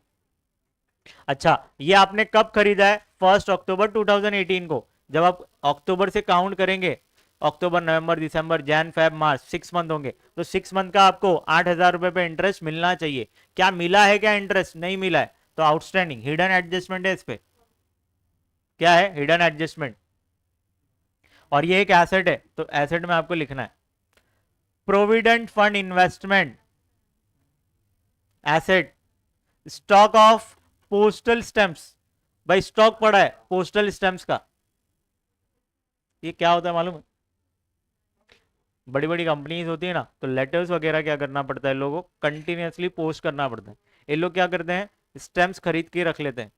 अच्छा ये आपने कब खरीदा है, 1 अक्टूबर 2018 को। जब आप अक्टूबर से काउंट करेंगे, अक्टूबर नवंबर दिसंबर जैन फेब मार्च 6 मंथ होंगे, तो 6 मंथ का आपको 8,000 रुपए पे इंटरेस्ट मिलना चाहिए। क्या मिला है, क्या इंटरेस्ट नहीं मिला है, तो आउटस्टैंडिंग हिडन एडजस्टमेंट है इस पे। क्या है, हिडन एडजस्टमेंट। और ये एक एसेट है तो एसेट में आपको लिखना है। Provident fund investment asset, stock of postal stamps, भाई स्टॉक पड़ा है पोस्टल स्टैंप्स का। ये क्या होता है मालूम है, बड़ी बड़ी कंपनीज होती है ना, तो लेटर्स वगैरह क्या करना पड़ता है, लोगों को कंटिन्यूसली पोस्ट करना पड़ता है। ये लोग क्या करते हैं, स्टैंप्स खरीद के रख लेते हैं।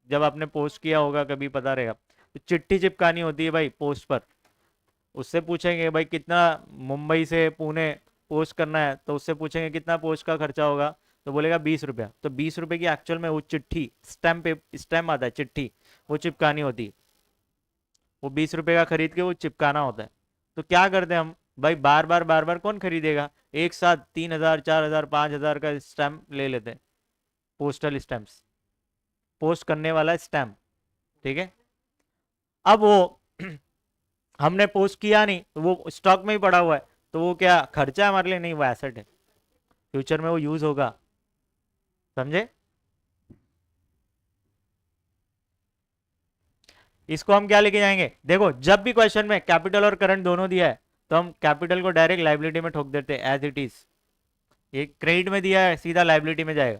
जब आपने पोस्ट किया होगा कभी पता रहेगा, तो चिट्ठी चिपकानी होती है भाई पोस्ट पर। उससे पूछेंगे भाई कितना, मुंबई से पुणे पोस्ट करना है तो उससे पूछेंगे कितना पोस्ट का खर्चा होगा, तो बोलेगा 20 रुपया। तो 20 रुपए की एक्चुअल में वो चिट्ठी, स्टैम्प, स्टैम्प आता है चिट्ठी, वो चिपकानी होती है। वो 20 रुपए का खरीद के वो चिपकाना होता है। तो क्या करते हैं हम भाई, बार बार कौन खरीदेगा, एक साथ 3,000 4,000 5,000 का स्टैम्प ले लेते हैं, पोस्टल स्टैम्प्स, पोस्ट करने वाला स्टैम्प, ठीक है। अब वो हमने पोस्ट किया नहीं तो वो स्टॉक में ही पड़ा हुआ है, तो वो क्या खर्चा है हमारे लिए, नहीं वो एसेट है, फ्यूचर में वो यूज होगा, समझे। इसको हम क्या लेके जाएंगे, देखो जब भी क्वेश्चन में कैपिटल और करंट दोनों दिया है तो हम कैपिटल को डायरेक्ट लाइबिलिटी में ठोक देते हैं एज इट इज। ये क्रेडिट में दिया है सीधा लाइबिलिटी में जाएगा।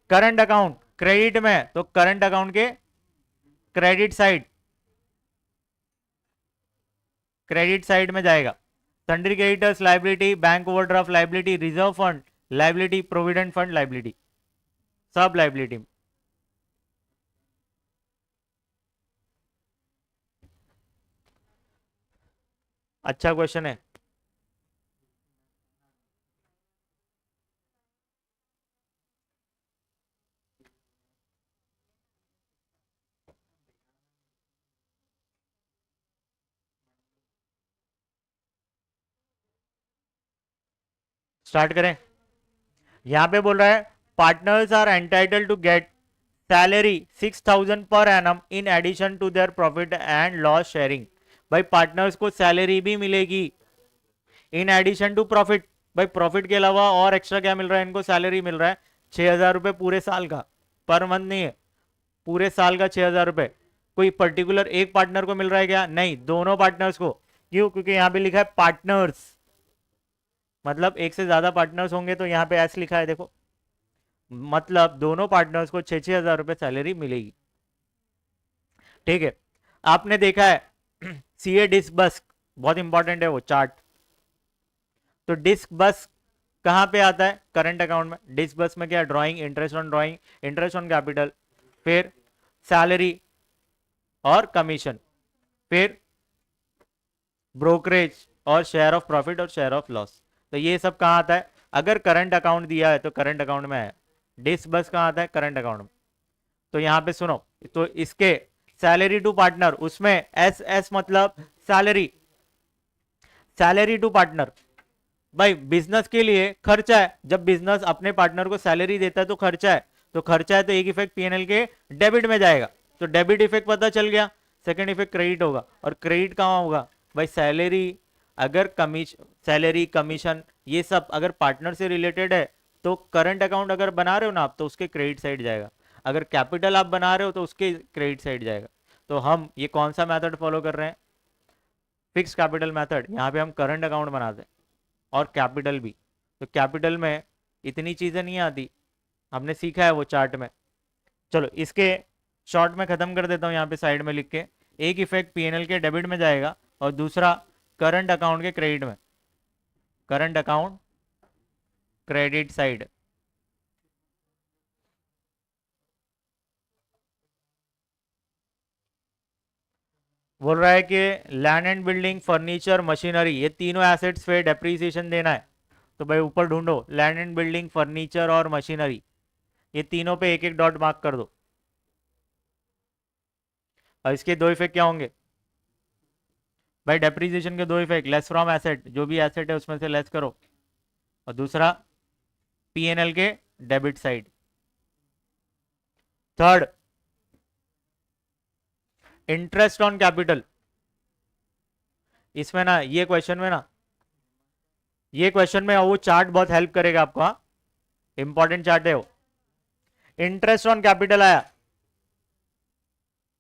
करंट अकाउंट क्रेडिट में तो करंट अकाउंट के क्रेडिट साइड, क्रेडिट साइड में जाएगा। Sundry creditors liability, bank overdraft liability, reserve fund liability, provident fund liability, सब लाइबिलिटी। अच्छा क्वेश्चन है। स्टार्ट करें। यहां पे बोल रहा है partners are entitle to get salary 6,000 per annum in addition to their profit and loss sharing. भाई पार्टनर्स को सैलरी भी मिलेगी इन एडिशन टू प्रॉफिट। भाई प्रॉफिट के अलावा और एक्स्ट्रा क्या मिल रहा है इनको, सैलरी मिल रहा है 6,000 रुपए पूरे साल का, पर मंथ नहीं है, पूरे साल का 6,000 रुपए। कोई पर्टिकुलर एक पार्टनर को मिल रहा है क्या? नहीं, दोनों पार्टनर्स को। क्यों? क्योंकि यहां पे लिखा है पार्टनर्स, मतलब एक से ज्यादा पार्टनर्स होंगे तो यहाँ पे एस लिखा है, देखो, मतलब दोनों पार्टनर्स को 6,000 रुपए सैलरी मिलेगी। ठीक है, आपने देखा है सीए डिस्क बस, बहुत इंपॉर्टेंट है वो चार्ट। तो डिस्क बस कहां पे आता है? करंट अकाउंट में। डिस्क बस में क्या? Drawing, interest on drawing, interest on capital, फिर सैलरी और कमीशन, फिर ब्रोकरेज और शेयर ऑफ प्रॉफिट और शेयर ऑफ लॉस। तो ये सब कहां आता है? अगर करंट अकाउंट दिया है तो करंट अकाउंट में है। डिस्क बस कहां आता है? करंट अकाउंट में। तो यहां पे सुनो, तो इसके सैलरी टू पार्टनर, उसमें एस एस मतलब सैलरी, सैलरी टू पार्टनर। भाई बिजनेस के लिए खर्चा है, जब बिजनेस अपने पार्टनर को सैलरी देता है तो खर्चा है, तो खर्चा है तो एक इफेक्ट पीएनएल के डेबिट में जाएगा, तो डेबिट इफेक्ट पता चल गया। सेकंड इफेक्ट क्रेडिट होगा, और क्रेडिट कहां होगा? भाई सैलरी, अगर कमीशन, सैलरी कमीशन ये सब अगर पार्टनर से रिलेटेड है तो करंट अकाउंट अगर बना रहे हो ना आप तो उसके क्रेडिट साइड जाएगा, अगर कैपिटल आप बना रहे हो तो उसके क्रेडिट साइड जाएगा। तो हम ये कौन सा मेथड फॉलो कर रहे हैं? Fix capital method. यहाँ पे हम करंट अकाउंट बनाते हैं और कैपिटल भी। तो कैपिटल में इतनी चीजें नहीं आती, हमने सीखा है वो चार्ट में। चलो इसके शॉर्ट में खत्म कर देता हूँ यहाँ पे साइड में लिख के। एक इफेक्ट पीएनएल के डेबिट में जाएगा और दूसरा करंट अकाउंट के क्रेडिट में, करंट अकाउंट क्रेडिट साइड। बोल रहा है कि land and building, furniture, machinery, ये तीनों एसेट्स पे डेप्रीसिएशन देना है। तो भाई ऊपर ढूंढो, लैंड एंड बिल्डिंग, फर्नीचर और मशीनरी, ये तीनों पे एक एक डॉट मार्क कर दो। और इसके दो इफेक्ट क्या होंगे? भाई डेप्रीसिएशन के दो इफेक्ट, लेस फ्रॉम एसेट, जो भी एसेट है उसमें से लेस करो, और दूसरा पीएनएल के debit side. Third, interest on capital. इसमें ना ये क्वेश्चन में ना, ये क्वेश्चन में वो चार्ट बहुत हेल्प करेगा आपको। हाँ, इंपॉर्टेंट चार्ट है वो। इंटरेस्ट ऑन कैपिटल आया,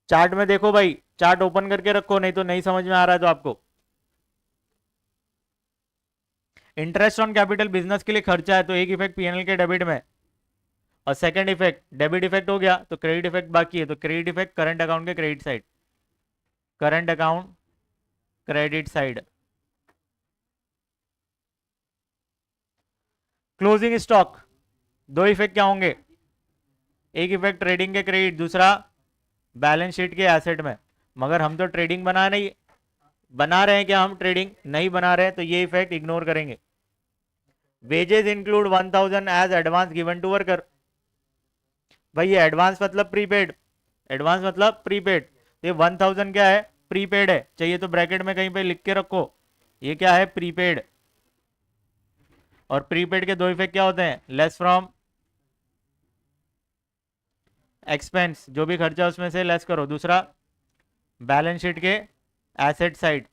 चार्ट में देखो भाई, चार्ट ओपन करके रखो, नहीं तो नहीं समझ में आ रहा है तो आपको। इंटरेस्ट ऑन कैपिटल बिजनेस के लिए खर्चा है, तो एक इफेक्ट पीएनएल के डेबिट में, और सेकंड इफेक्ट डेबिट इफेक्ट हो गया तो क्रेडिट इफेक्ट बाकी है, तो क्रेडिट इफेक्ट करंट अकाउंट के credit side, current account credit side. Closing stock, दो इफेक्ट क्या होंगे? एक इफेक्ट ट्रेडिंग के क्रेडिट, दूसरा बैलेंस शीट के एसेट में। मगर हम तो ट्रेडिंग बना नहीं, बना रहे हैं क्या? हम ट्रेडिंग नहीं बना रहे हैं, तो ये इफेक्ट इग्नोर करेंगे। Wages include 1000 as advance given to worker. भाई ये एडवांस मतलब प्रीपेड, एडवांस मतलब प्रीपेड, ये 1000 क्या है? प्रीपेड है। चाहिए तो ब्रैकेट में कहीं पे लिख के रखो, ये क्या है? प्रीपेड। और प्रीपेड के दो इफेक्ट क्या होते हैं? लेस फ्रॉम एक्सपेंस, जो भी खर्चा उसमें से लेस करो, दूसरा बैलेंस शीट के एसेट साइड।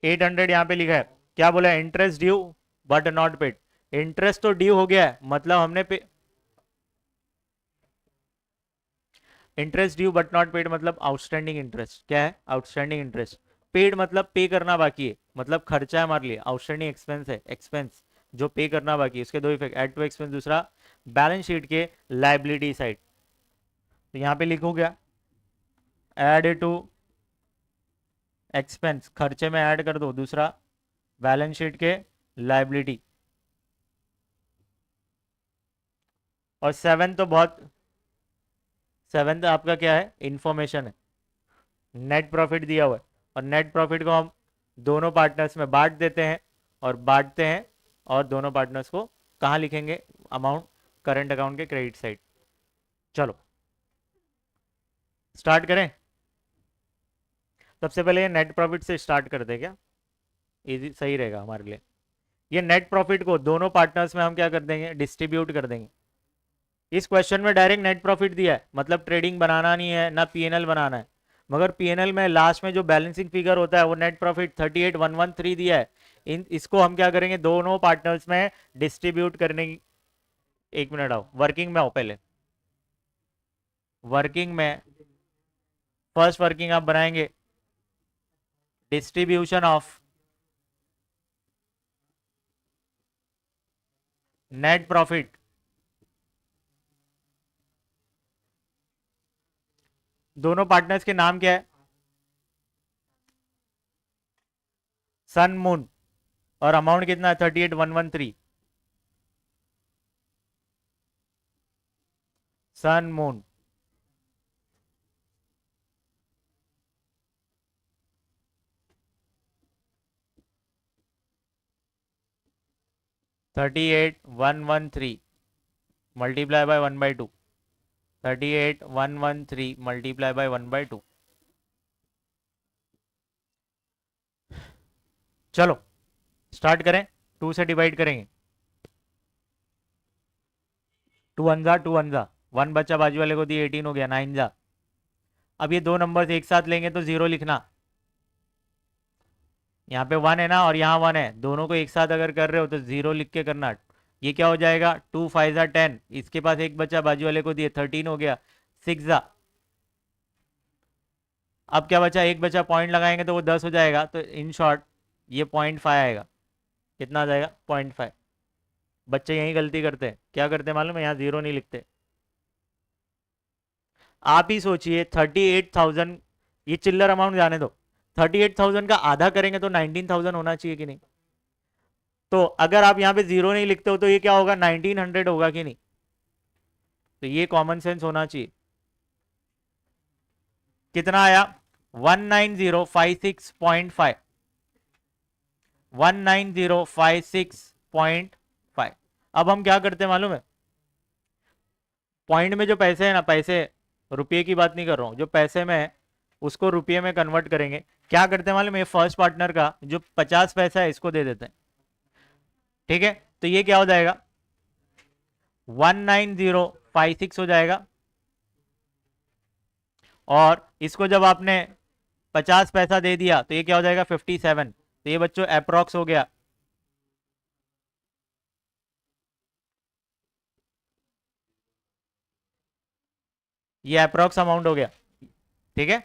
एट हंड्रेड यहाँ पे लिखा है, क्या बोला? Interest due but not paid. Interest तो ड्यू हो गया है, मतलब हमने पे, interest due but not paid मतलब आउटस्टैंडिंग इंटरेस्ट। क्या है? Outstanding interest. पेड मतलब पे करना बाकी है, मतलब खर्चा है हमारे लिए। आउटस्टैंडिंग एक्सपेंस है, एक्सपेंस जो पे करना बाकी है। उसके दो इफेक्ट, एड टू एक्सपेंस, दूसरा बैलेंस शीट के लाइबिलिटी साइड। तो यहाँ पे लिखो क्या? एड टू एक्सपेंस, खर्चे में ऐड कर दो, दूसरा बैलेंस शीट के लाइबिलिटी। और सेवन तो बहुत, सेवन आपका क्या है? इंफॉर्मेशन है। नेट प्रॉफिट दिया हुआ है, और नेट प्रॉफिट को हम दोनों पार्टनर्स में बांट देते हैं, और बांटते हैं, और दोनों पार्टनर्स को कहाँ लिखेंगे? अमाउंट करंट अकाउंट के क्रेडिट साइड। चलो स्टार्ट करें। सबसे पहले ये नेट प्रॉफिट से स्टार्ट कर दे क्या? इजी, सही रहेगा हमारे लिए। ये नेट प्रॉफिट को दोनों पार्टनर्स में हम क्या कर देंगे? डिस्ट्रीब्यूट कर देंगे। इस क्वेश्चन में डायरेक्ट नेट प्रॉफिट दिया है, मतलब ट्रेडिंग बनाना नहीं है ना पीएनएल बनाना है, मगर पीएनएल में लास्ट में जो बैलेंसिंग फिगर होता है वो नेट प्रॉफिट 38,113 दिया है। इसको हम क्या करेंगे, दोनों पार्टनर्स में डिस्ट्रीब्यूट करने की। एक मिनट आओ, वर्किंग में आओ पहले। वर्किंग में फर्स्ट वर्किंग आप बनाएंगे डिस्ट्रीब्यूशन ऑफ नेट प्रॉफिट। दोनों पार्टनर्स के नाम क्या है, सन मून, और अमाउंट कितना है 38,113। Sun Moon 38,113 multiply by 1/2। 38,113 multiply by 1/2। चलो स्टार्ट करें, 2 से डिवाइड करेंगे। 2 अंजा 2 अंजा, 1 बच्चा बाजू वाले को दिए, 18 हो गया, 9 जा। अब ये दो नंबर्स एक साथ लेंगे तो 0 लिखना। यहाँ पे 1 है ना और यहाँ 1 है, दोनों को एक साथ अगर कर रहे हो तो 0 लिख के करना। ये क्या हो जाएगा, 2 5 जा 10, इसके पास एक बच्चा बाजू वाले को दिए, 13 हो गया, 6 जा। अब क्या बचा, एक बचा पॉइंट लगाएंगे तो वो 10 हो जाएगा, तो इन शॉर्ट ये 0.5 आएगा। कितना आ जाएगा, 0.5। बच्चे यही गलती करते हैं, क्या करते हैं मालूम है, यहाँ 0 नहीं लिखते। आप ही सोचिए 38,000, ये चिल्लर अमाउंट जाने दो, 38,000 का आधा करेंगे तो 19,000 होना चाहिए कि नहीं। तो अगर आप यहाँ पे 0 नहीं लिखते हो तो ये क्या होगा, 1900 होगा कि नहीं। तो ये कॉमन सेंस होना चाहिए। कितना आया, 19056.5, 19056.5। अब हम क्या करते हैं मालूम है, पॉइंट में जो पैसे है ना, पैसे रुपये की बात नहीं कर रहा हूं, जो पैसे में है उसको रुपये में कन्वर्ट करेंगे। क्या करते हैं मालूम है, फर्स्ट पार्टनर का जो 50 पैसा है इसको दे देते हैं। ठीक है, तो ये क्या हो जाएगा, 19056 हो जाएगा। और इसको जब आपने 50 पैसा दे दिया तो ये क्या हो जाएगा, 57। तो ये बच्चों अप्रोक्स हो गया। ये अप्रोक्स अमाउंट हो गया। ठीक है,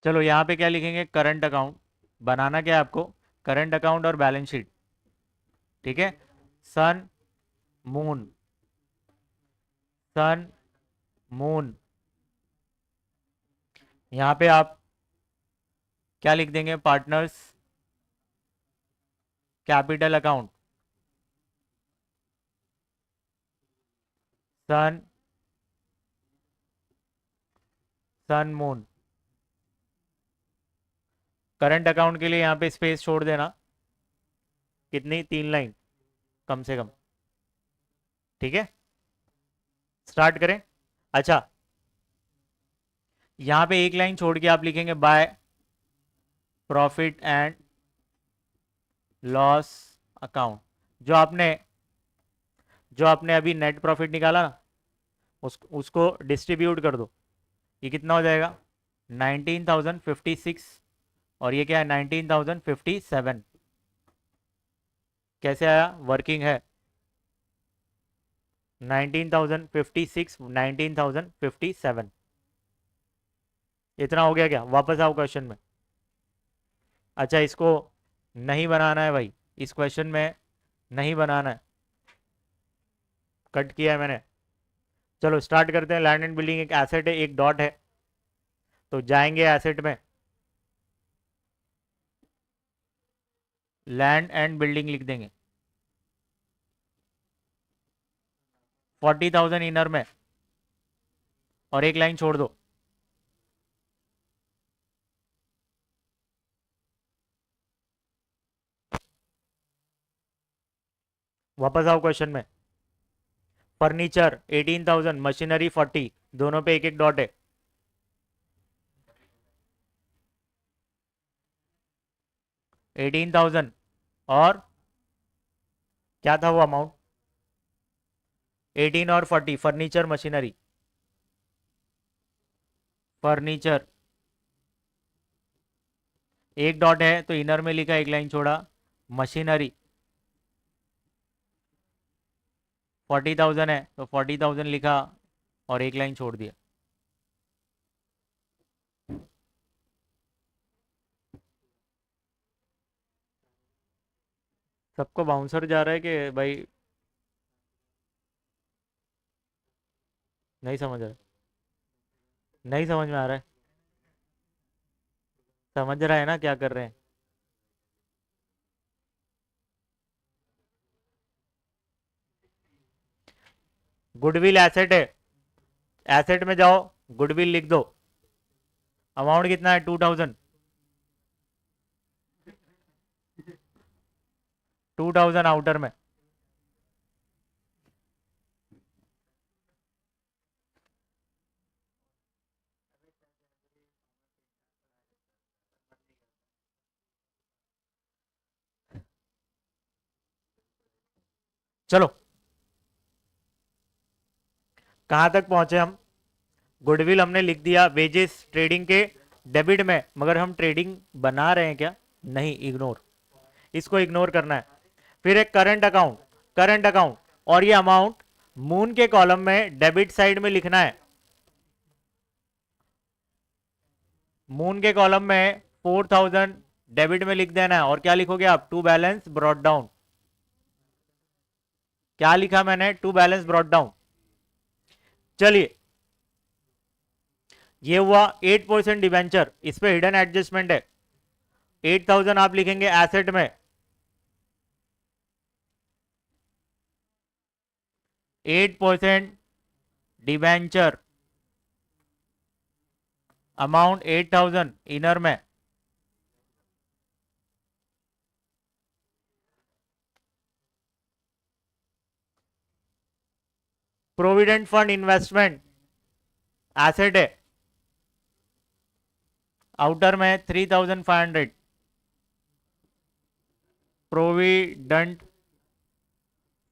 चलो यहाँ पे क्या लिखेंगे, करंट अकाउंट। बनाना क्या है आपको, करंट अकाउंट और बैलेंस शीट। ठीक है, सन मून, सन मून। यहाँ पे आप क्या लिख देंगे, पार्टनर्स कैपिटल अकाउंट, सन सन मून। करंट अकाउंट के लिए यहाँ पे स्पेस छोड़ देना, कितनी, 3 लाइन कम से कम। ठीक है, स्टार्ट करें। अच्छा, यहाँ पे एक लाइन छोड़ के आप लिखेंगे by profit and loss account. जो आपने अभी नेट प्रॉफिट निकाला ना, उसको डिस्ट्रीब्यूट कर दो। ये कितना हो जाएगा, 19,056, और ये क्या है, 19,057। कैसे आया, वर्किंग है, 19,056 19,057। इतना हो गया क्या, वापस आओ क्वेश्चन में। अच्छा, इसको नहीं बनाना है भाई, इस क्वेश्चन में नहीं बनाना है, कट किया है मैंने। चलो स्टार्ट करते हैं। लैंड एंड बिल्डिंग एक एसेट है, एक डॉट है, तो जाएंगे एसेट में, लैंड एंड बिल्डिंग लिख देंगे। 40,000 इनर में, और एक लाइन छोड़ दो। वापस आओ क्वेश्चन में। फर्नीचर 18,000, मशीनरी 40, दोनों पे एक एक डॉट है। $18,000 और क्या था वो अमाउंट? 18 और 40, फर्नीचर मशीनरी। फर्नीचर एक डॉट है तो इनर में लिखा, एक लाइन छोड़ा। मशीनरी 40,000 है तो 40,000 लिखा और एक लाइन छोड़ दिया। सबको बाउंसर जा रहा है कि भाई नहीं समझ रहा है? नहीं समझ में आ रहा है? समझ रहा है ना क्या कर रहे हैं? गुडविल एसेट है, एसेट में जाओ, गुडविल लिख दो। अमाउंट कितना है? 2,000। 2,000 आउटर में। चलो कहां तक पहुंचे हम? गुडविल हमने लिख दिया, वेजेस ट्रेडिंग के डेबिट में, मगर हम ट्रेडिंग बना रहे हैं क्या? नहीं, इग्नोर, इसको इग्नोर करना है। फिर एक करंट अकाउंट, करंट अकाउंट, और ये अमाउंट मून के कॉलम में डेबिट साइड में लिखना है। मून के कॉलम में 4,000 डेबिट में लिख देना है, और क्या लिखोगे आप? To balance brought down. क्या लिखा मैंने? To balance brought down. चलिए ये हुआ 8% डिवेंचर, इस पे हिडन एडजस्टमेंट है। 8,000 आप लिखेंगे एसेट में, 8% डिवेंचर, अमाउंट 8,000 इनर में। प्रोविडेंट फंड इन्वेस्टमेंट एसेट है, आउटर में 3,500। Provident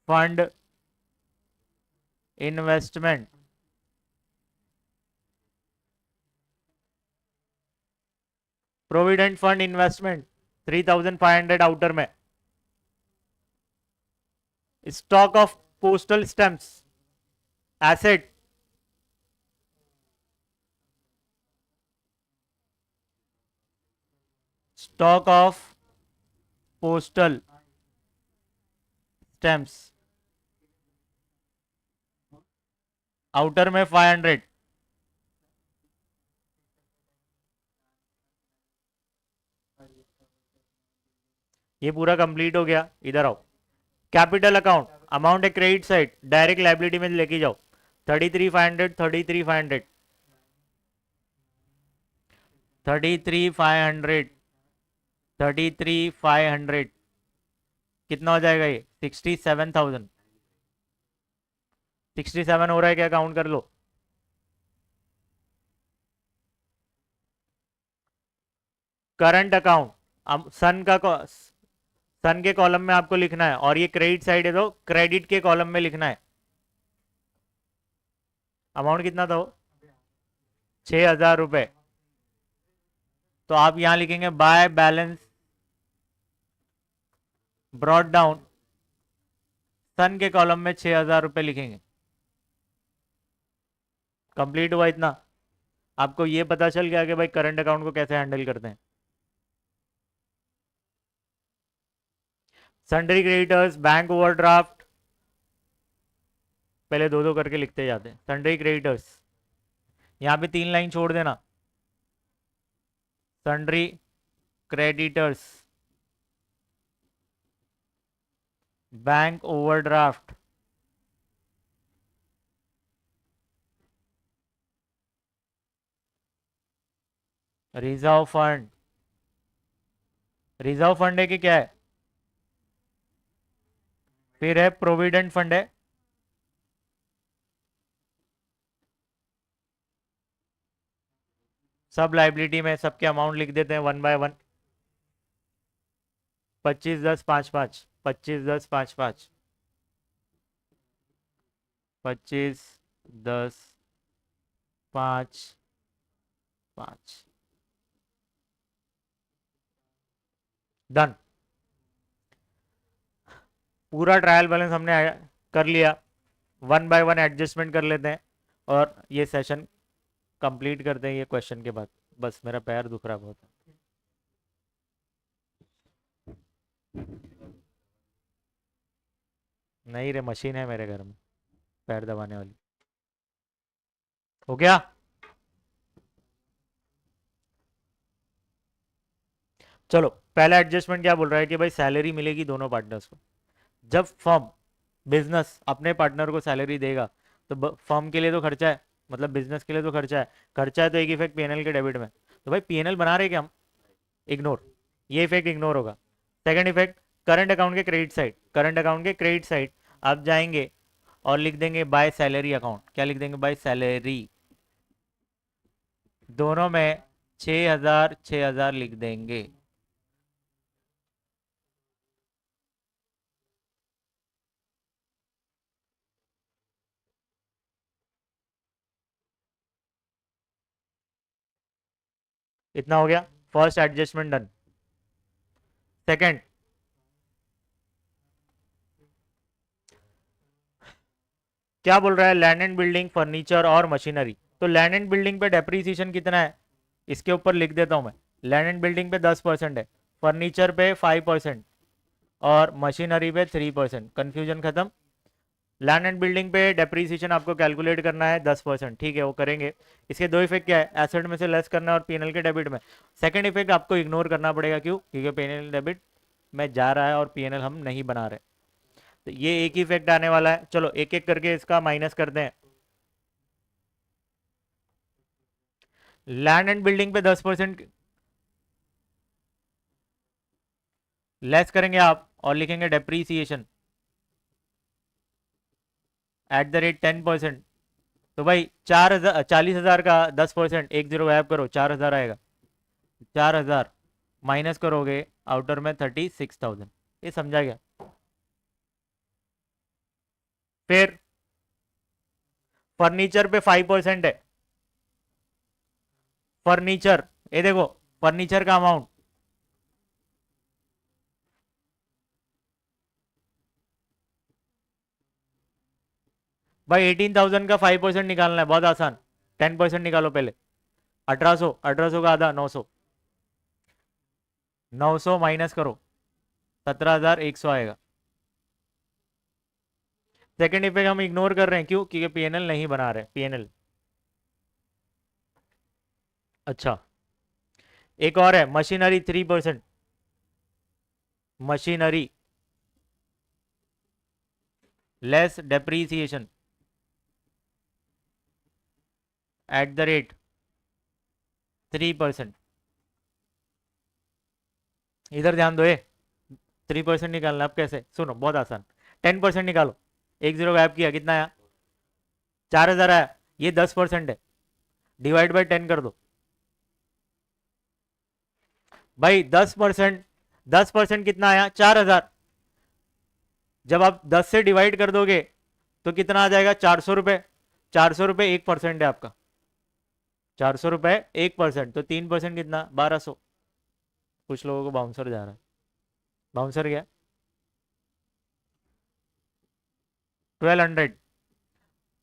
fund investment, provident fund investment 3,500 outer में। Stock of postal stamps asset, stock of postal stamps outer में 500। ये पूरा कंप्लीट हो गया। इधर आओ, कैपिटल अकाउंट, अमाउंट है क्रेडिट साइड, डायरेक्ट लाइबिलिटी में लेके जाओ। 33,500, 33,500, 33,500, 33,500 कितना हो जाएगा ये? 67,000। 67 हो रहा है क्या? काउंट कर लो। करंट अकाउंट, सन के कॉलम में आपको लिखना है, और ये क्रेडिट साइड है तो क्रेडिट के कॉलम में लिखना है। अमाउंट कितना था? 6,000 रुपए। तो आप यहां लिखेंगे बाय बैलेंस ब्रॉट डाउन, सन के कॉलम में 6,000 रुपए लिखेंगे। कंप्लीट हुआ इतना? आपको ये पता चल गया कि भाई करंट अकाउंट को कैसे हैंडल करते हैं। सन्ड्री क्रेडिटर्स, बैंक ओवरड्राफ्ट, पहले दो दो करके लिखते जाते हैं। सन्ड्री क्रेडिटर्स, यहां पे 3 लाइन छोड़ देना। Sundry creditors, bank overdraft, reserve fund. Reserve fund है कि क्या है? फिर है प्रोविडेंट फंड है। सब लाइबिलिटी में सबके अमाउंट लिख देते हैं 1 बाय 1। 25 10 5 5, 25 10 5 5, 25 10 5 5। डन। पूरा ट्रायल बैलेंस हमने कर लिया। 1 बाय 1 एडजस्टमेंट कर लेते हैं और ये सेशन कंप्लीट करते हैं ये क्वेश्चन के बाद। बस मेरा पैर दुख रहा बहुत। नहीं रे, मशीन है मेरे घर में पैर दबाने वाली। हो गया? चलो, पहला एडजस्टमेंट क्या बोल रहा है कि भाई सैलरी मिलेगी दोनों पार्टनर्स को। जब फर्म, बिजनेस अपने पार्टनर को सैलरी देगा तो फर्म के लिए तो खर्चा है, मतलब बिजनेस के लिए तो खर्चा है। खर्चा है तो एक इफेक्ट पीएनएल के डेबिट में। तो भाई पीएनएल बना रहे क्या हम? इग्नोर, ये इफेक्ट इग्नोर होगा। सेकंड इफेक्ट, करंट अकाउंट के क्रेडिट साइड, करंट अकाउंट के क्रेडिट साइड आप जाएंगे और लिख देंगे बाय सैलरी अकाउंट। क्या लिख देंगे? By salary. दोनों में 6,000 6,000 लिख देंगे। इतना हो गया, फर्स्ट एडजस्टमेंट डन। सेकंड, क्या बोल रहा है? लैंड एंड बिल्डिंग, फर्नीचर और मशीनरी। तो लैंड एंड बिल्डिंग पे डेप्रीसिएशन कितना है इसके ऊपर लिख देता हूं मैं। लैंड एंड बिल्डिंग पे 10% है, फर्नीचर पे 5% और मशीनरी पे 3%। कंफ्यूजन खत्म। लैंड एंड बिल्डिंग पे डेप्रीसिएशन आपको कैलकुलेट करना है 10%, ठीक है, वो करेंगे। इसके दो इफेक्ट क्या है? एसेट में से लेस करना और पीएनएल के डेबिट में। सेकंड इफेक्ट आपको इग्नोर करना पड़ेगा, क्यों? क्योंकि पीएनएल डेबिट में जा रहा है और पीएनएल हम नहीं बना रहे। तो ये एक ही इफेक्ट आने वाला है। चलो एक एक करके इसका माइनस करते हैं। लैंड एंड बिल्डिंग पे 10% लेस करेंगे आप और लिखेंगे डेप्रीसिएशन एट द रेट 10%। तो भाई 4,000, 40,000 का 10%, एक जीरो गायब करो, 4,000 आएगा। 4,000 माइनस करोगे आउटर में 36,000। ये समझा गया? फिर फर्नीचर पे 5% है। फर्नीचर, ये देखो, फर्नीचर का अमाउंट भाई 18,000 का 5% निकालना है, बहुत आसान। 10% निकालो पहले। 1800, 1800 का आधा 900, 900 माइनस करो 17,100 आएगा। सेकंड इफेक्ट हम इग्नोर कर रहे हैं, क्यों? क्योंकि पीएनएल नहीं बना रहे, पीएनएल। अच्छा, एक और है machinery 3%। Machinery less depreciation at the rate 3%। इधर ध्यान दो, ये 3% निकालना। अब कैसे? सुनो, बहुत आसान। 10% निकालो, एक जीरो गायब किया, कितना आया? 4,000 आया। ये 10% है, डिवाइड बाई 10 कर दो। भाई 10%, 10% कितना आया? 4,000। जब आप 10 से डिवाइड कर दोगे तो कितना आ जाएगा? 400 रुपए। 400 रुपए 1% है आपका। 400 रुपए 1%, तो 3% कितना? 1,200। कुछ लोगों को बाउंसर जा रहा है। बाउंसर गया। 1,200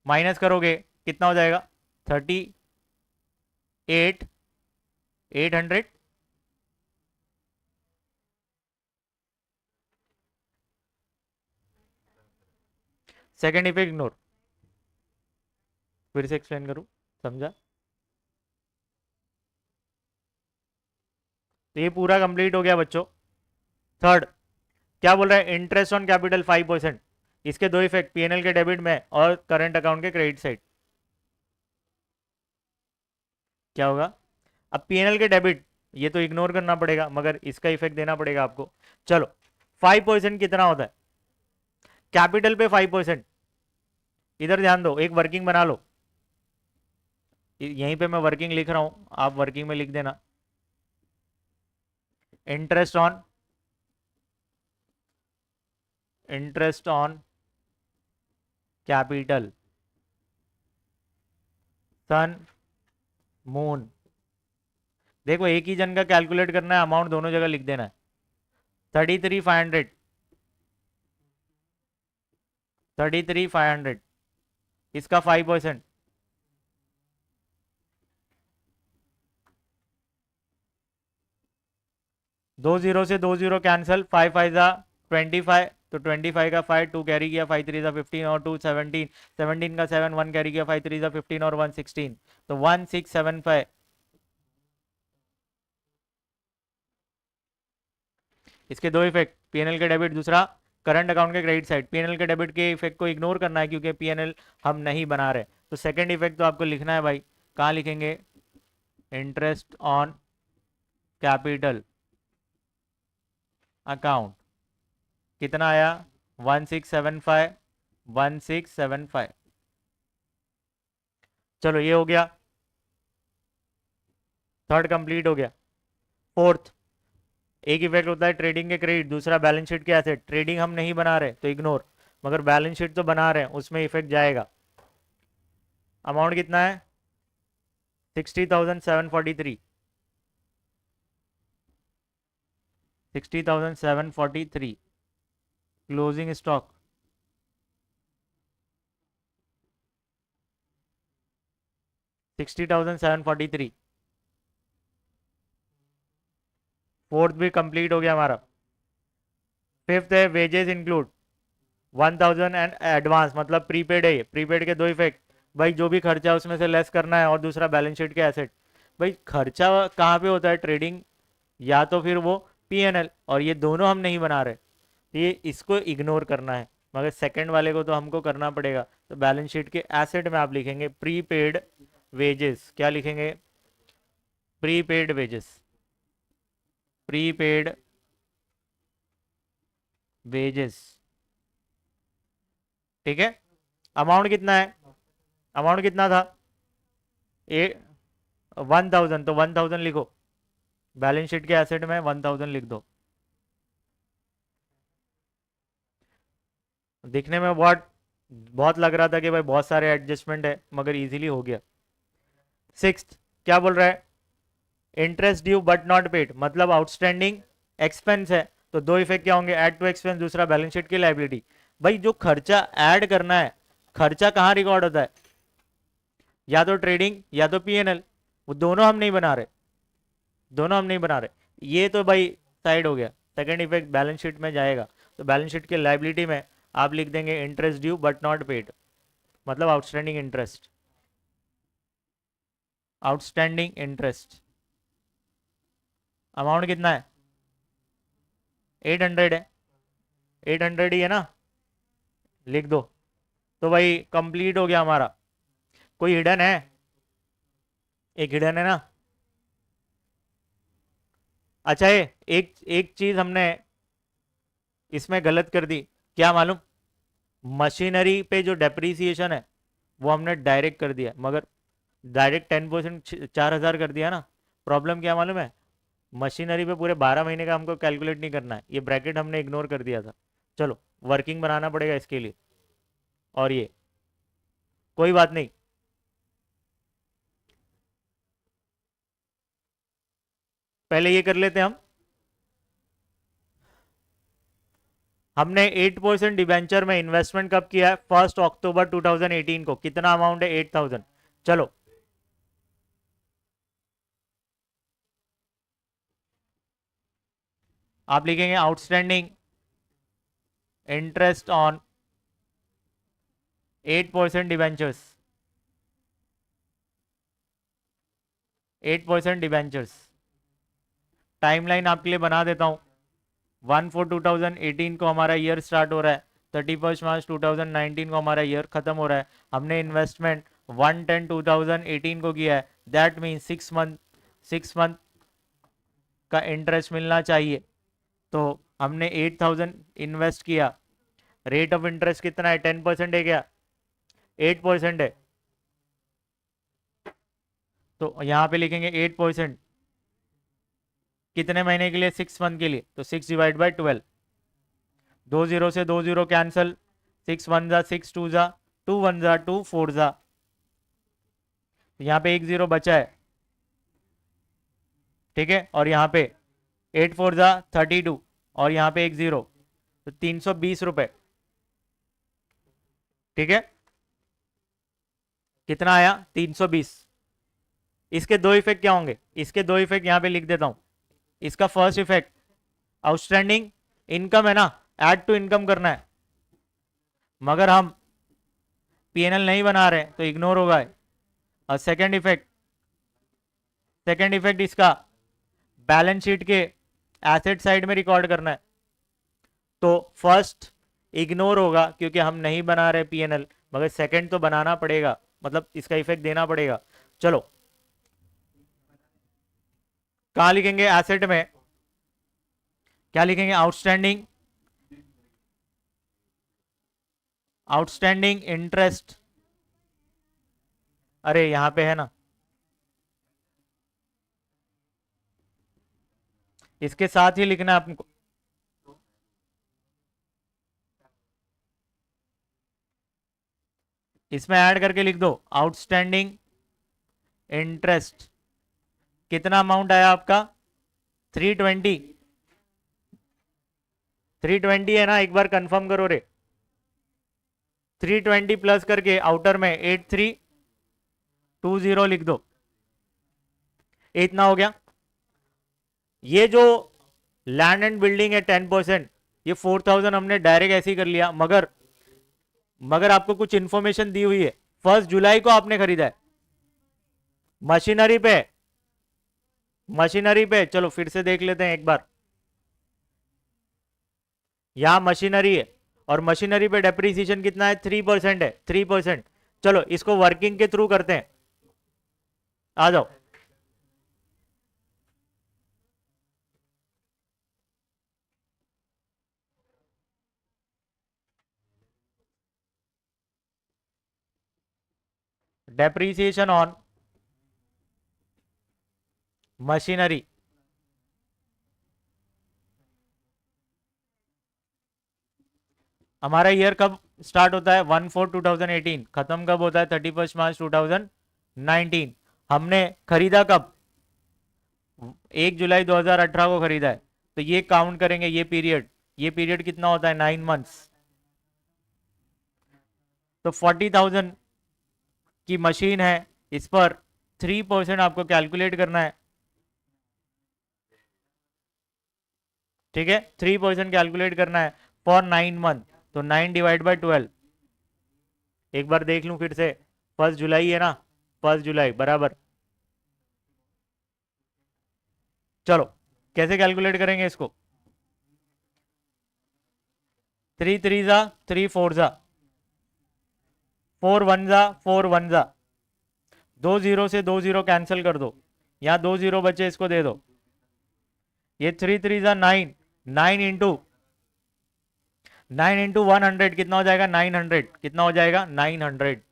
माइनस करोगे कितना हो जाएगा? 38,800। सेकेंड इफेक्ट इग्नोर, फिर से एक्सप्लेन करूं, समझा? तो ये पूरा कंप्लीट हो गया बच्चों। थर्ड क्या बोल रहा है, इंटरेस्ट ऑन कैपिटल 5%। इसके दो इफेक्ट, पीएनएल के डेबिट में और करंट अकाउंट के क्रेडिट साइड। क्या होगा? अब पीएनएल के डेबिट ये तो इग्नोर करना पड़ेगा, मगर इसका इफेक्ट देना पड़ेगा आपको। चलो 5% कितना होता है कैपिटल पे? 5%। इधर ध्यान दो, एक वर्किंग बना लो, यहीं पे मैं वर्किंग लिख रहा हूं, आप वर्किंग में लिख देना। Interest on, interest on capital, Sun, Moon. देखो एक ही जन का कैलकुलेट करना है, अमाउंट दोनों जगह लिख देना है। 33,500, 33,500, इसका 5%। 2 0 से 2 0 कैंसिल, 5 5 जा 25, तो 25 का 5, 2 कैरी किया, 5 3 जा 15 और 2 17, 17 का 7, 1 कैरी किया, 5 3 जा 15 और 1 16, तो 1675। इसके दो इफेक्ट, पीएनएल के डेबिट, दूसरा करंट अकाउंट के क्रेडिट साइड। पीएनएल के डेबिट के इफेक्ट को इग्नोर करना है क्योंकि पीएनएल हम नहीं बना रहे, तो सेकंड इफेक्ट तो आपको लिखना है भाई। कहाँ लिखेंगे? इंटरेस्ट ऑन कैपिटल अकाउंट, कितना आया? 1675, 1675। चलो ये हो गया, थर्ड कंप्लीट हो गया। फोर्थ, एक इफेक्ट होता है ट्रेडिंग के क्रेडिट, दूसरा बैलेंस शीट के एसेट। ट्रेडिंग हम नहीं बना रहे तो इग्नोर, मगर बैलेंस शीट तो बना रहे हैं, उसमें इफेक्ट जाएगा। अमाउंट कितना है? 60,743, 60,743। Closing stock 60,743। फोर्थ भी कंप्लीट हो गया हमारा। फिफ्थ है वेजेस इंक्लूड 1,000 एंड एडवांस, मतलब प्रीपेड है। प्रीपेड के दो इफेक्ट, भाई जो भी खर्चा है उसमें से लेस करना है, और दूसरा बैलेंस शीट के एसेट। भाई खर्चा कहाँ पे होता है? ट्रेडिंग या तो फिर वो पीएनएल, और ये दोनों हम नहीं बना रहे, तो ये इसको इग्नोर करना है, मगर सेकंड वाले को तो हमको करना पड़ेगा। तो बैलेंस शीट के एसेट में आप लिखेंगे प्रीपेड वेजेस। क्या लिखेंगे? Prepaid wages, prepaid wages. ठीक है। अमाउंट कितना है? अमाउंट कितना था? ए 1,000, तो 1,000 लिखो, बैलेंस शीट के एसेट में 1,000 लिख दो। दिखने में बहुत बहुत लग रहा था कि भाई बहुत सारे एडजस्टमेंट है, मगर इजीली हो गया। सिक्स्थ क्या बोल रहा है? Interest due but not paid, मतलब आउटस्टैंडिंग एक्सपेंस है, तो दो इफेक्ट क्या होंगे? ऐड टू एक्सपेंस, दूसरा बैलेंस शीट की लाइबिलिटी। भाई जो खर्चा ऐड करना है, खर्चा कहाँ रिकॉर्ड होता है? या तो ट्रेडिंग या तो पीएनएल, वो दोनों हम नहीं बना रहे, दोनों हम नहीं बना रहे। ये तो भाई साइड हो गया, सेकंड इफेक्ट बैलेंस शीट में जाएगा। तो बैलेंस शीट के लाइबिलिटी में आप लिख देंगे interest due but not paid, मतलब outstanding interest, outstanding interest. Amount कितना है? 800 है, 800 ही है ना, लिख दो। तो भाई कंप्लीट हो गया हमारा। कोई हिडन है? एक हिडन है ना। अच्छा है, एक एक चीज हमने इसमें गलत कर दी, क्या मालूम? मशीनरी पे जो डेप्रीसिएशन है वो हमने डायरेक्ट कर दिया, मगर डायरेक्ट 10%, 4,000 कर दिया ना। प्रॉब्लम क्या मालूम है? मशीनरी पे पूरे 12 महीने का हमको कैलकुलेट नहीं करना है, ये ब्रैकेट हमने इग्नोर कर दिया था। चलो वर्किंग बनाना पड़ेगा इसके लिए, और ये कोई बात नहीं। पहले ये कर लेते हैं हम। हमने 8% डिबेंचर में इन्वेस्टमेंट कब किया है? 1 अक्टूबर 2018 को। कितना अमाउंट है? 8,000। चलो आप लिखेंगे outstanding interest on 8% debentures, 8% debentures. Timeline आपके लिए बना देता हूँ। 1/4/2018 को हमारा ईयर स्टार्ट हो रहा है, 31 मार्च 2019 को हमारा ईयर खत्म हो रहा है। हमने इन्वेस्टमेंट 1/10/2018 को किया है, दैट मीन 6 मंथ का इंटरेस्ट मिलना चाहिए। तो हमने 8,000 इन्वेस्ट किया, रेट ऑफ इंटरेस्ट कितना है, 10% है क्या, 8% है। तो यहाँ पे लिखेंगे 8%, कितने महीने के लिए, 6 मंथ के लिए, तो 6/12। 2 0 से 2 0 कैंसल, 6 1 जा 6 2 जा 2 1 जा 2 4 जा, यहाँ पे 1 0 बचा है, ठीक है। और यहाँ पे 8 4 जा 32 और यहाँ पे 1 0, तो 320 रुपए, ठीक है। कितना आया, 320। इसके दो इफेक्ट क्या होंगे, इसके दो इफेक्ट यहाँ पे लिख देता हूं। इसका फर्स्ट इफेक्ट, आउटस्टैंडिंग इनकम है ना, ऐड टू इनकम करना है, मगर हम पीएनएल नहीं बना रहे तो इग्नोर होगा। और सेकेंड इफेक्ट इसका बैलेंस शीट के एसेट साइड में रिकॉर्ड करना है, तो फर्स्ट इग्नोर होगा क्योंकि हम नहीं बना रहे पीएनएल, मगर सेकंड तो बनाना पड़ेगा, मतलब इसका इफेक्ट देना पड़ेगा। चलो कहां लिखेंगे, एसेट में क्या लिखेंगे, आउटस्टैंडिंग इंटरेस्ट, अरे यहां पे है ना, इसके साथ ही लिखना है आपको, इसमें ऐड करके लिख दो आउटस्टैंडिंग इंटरेस्ट। कितना अमाउंट आया आपका, 320, 320 है ना, एक बार कंफर्म करो रे। 320 प्लस करके आउटर में 8320 लिख दो, इतना हो गया। ये जो लैंड एंड बिल्डिंग है 10%, ये 4,000 हमने डायरेक्ट ऐसे ही कर लिया, मगर आपको कुछ इंफॉर्मेशन दी हुई है। 1 जुलाई को आपने खरीदा है, मशीनरी पे चलो फिर से देख लेते हैं एक बार। यहां मशीनरी है और मशीनरी पे डेप्रीसिएशन कितना है, 3% है, 3%। चलो इसको वर्किंग के थ्रू करते हैं, आ जाओ। डेप्रीसिएशन ऑन मशीनरी, हमारा ईयर कब स्टार्ट होता है, 1/4/2018, खत्म कब होता है, 31 मार्च 2019। हमने खरीदा कब, 1 जुलाई 2018 को खरीदा है, तो ये काउंट करेंगे, ये पीरियड कितना होता है, 9 मंथ्स। तो 40,000 की मशीन है, इस पर 3% आपको कैलकुलेट करना है, ठीक है, 3% कैलकुलेट करना है फॉर 9 मंथ, तो 9/12। एक बार देख लूं फिर से, 1 जुलाई है ना, 1 जुलाई बराबर, चलो कैसे कैलकुलेट करेंगे इसको, 3 3 जा 3 4 जा 4 1 जा 4 1 जा, 2 0 से 2 0 कैंसिल कर दो, यहाँ 2 0 बचे, इसको दे दो। ये 3 3 जा 9, 9 इंटू 100 कितना हो जाएगा, 900, कितना हो जाएगा, 900,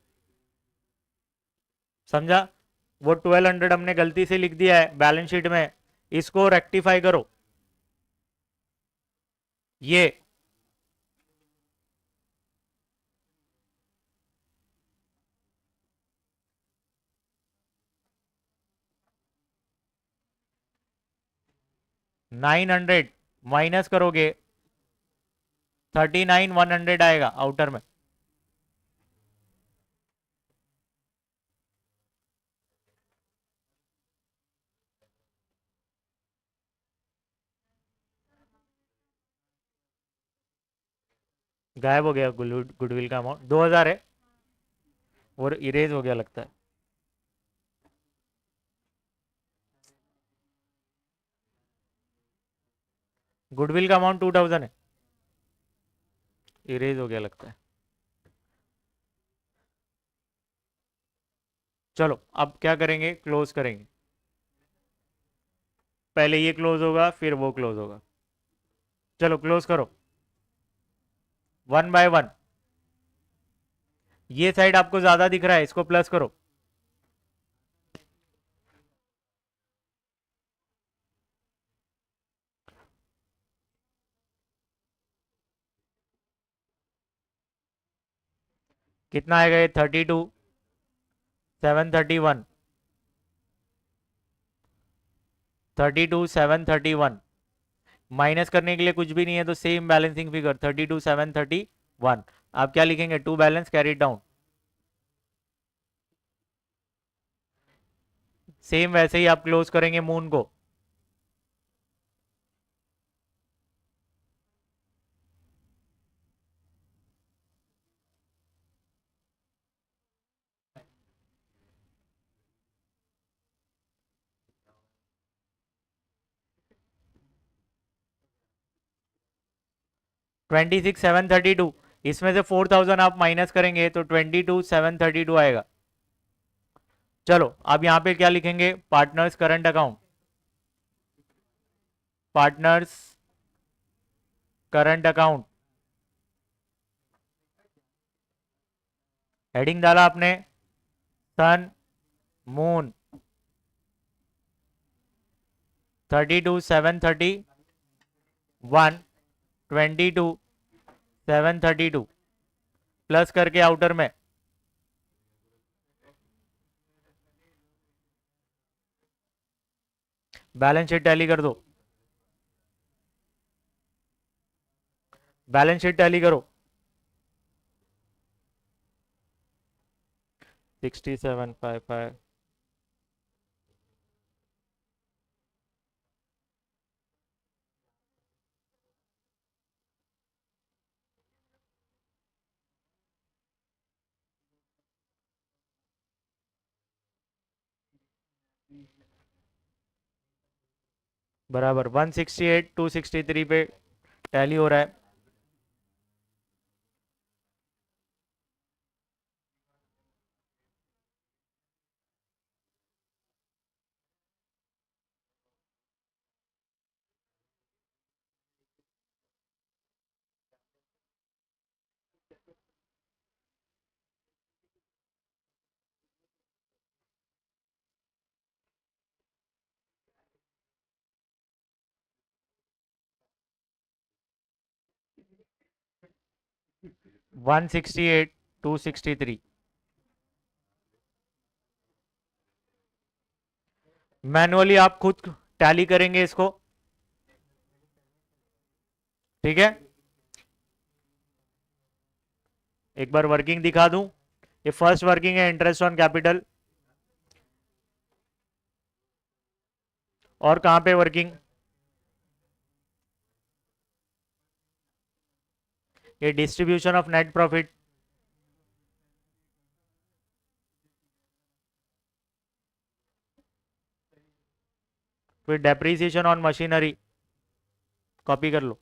समझा। वो 1200 हमने गलती से लिख दिया है बैलेंस शीट में, इसको रेक्टिफाई करो। ये 900 माइनस करोगे, 39,100 आएगा आउटर में। गायब हो गया गुडविल का अमाउंट, 2,000 है, वो इरेज हो गया लगता है। गुडविल का अमाउंट 2000 है, इरेज हो गया लगता है। चलो अब क्या करेंगे, क्लोज करेंगे। पहले ये क्लोज होगा फिर वो क्लोज होगा। चलो क्लोज करो, वन बाय वन। ये साइड आपको ज्यादा दिख रहा है, इसको प्लस करो। कितना आएगा ये, 32 731, 32 731। माइनस करने के लिए कुछ भी नहीं है तो सेम बैलेंसिंग फिगर 32 731। आप क्या लिखेंगे, to balance carry down. Same वैसे ही आप क्लोज करेंगे मून को। Twenty six seven thirty two, इसमें से 4000 आप माइनस करेंगे तो 22 732 आएगा। चलो अब यहां पे क्या लिखेंगे, partners current account, partners current account. Heading डाला आपने, सन मून, 32 731, 22 732 प्लस करके आउटर में बैलेंस शीट टैली कर दो, बैलेंस शीट टैली करो। 6755, बराबर 168 263 पे टैली हो रहा है। One sixty eight 263। मैनुअली आप खुद टैली करेंगे इसको, ठीक है। एक बार वर्किंग दिखा दूं, ये फर्स्ट वर्किंग है इंटरेस्ट ऑन कैपिटल। और कहां पे वर्किंग, ये डिस्ट्रीब्यूशन ऑफ नेट प्रॉफिट, फिर डेप्रीसिएशन ऑन मशीनरी, कॉपी कर लो।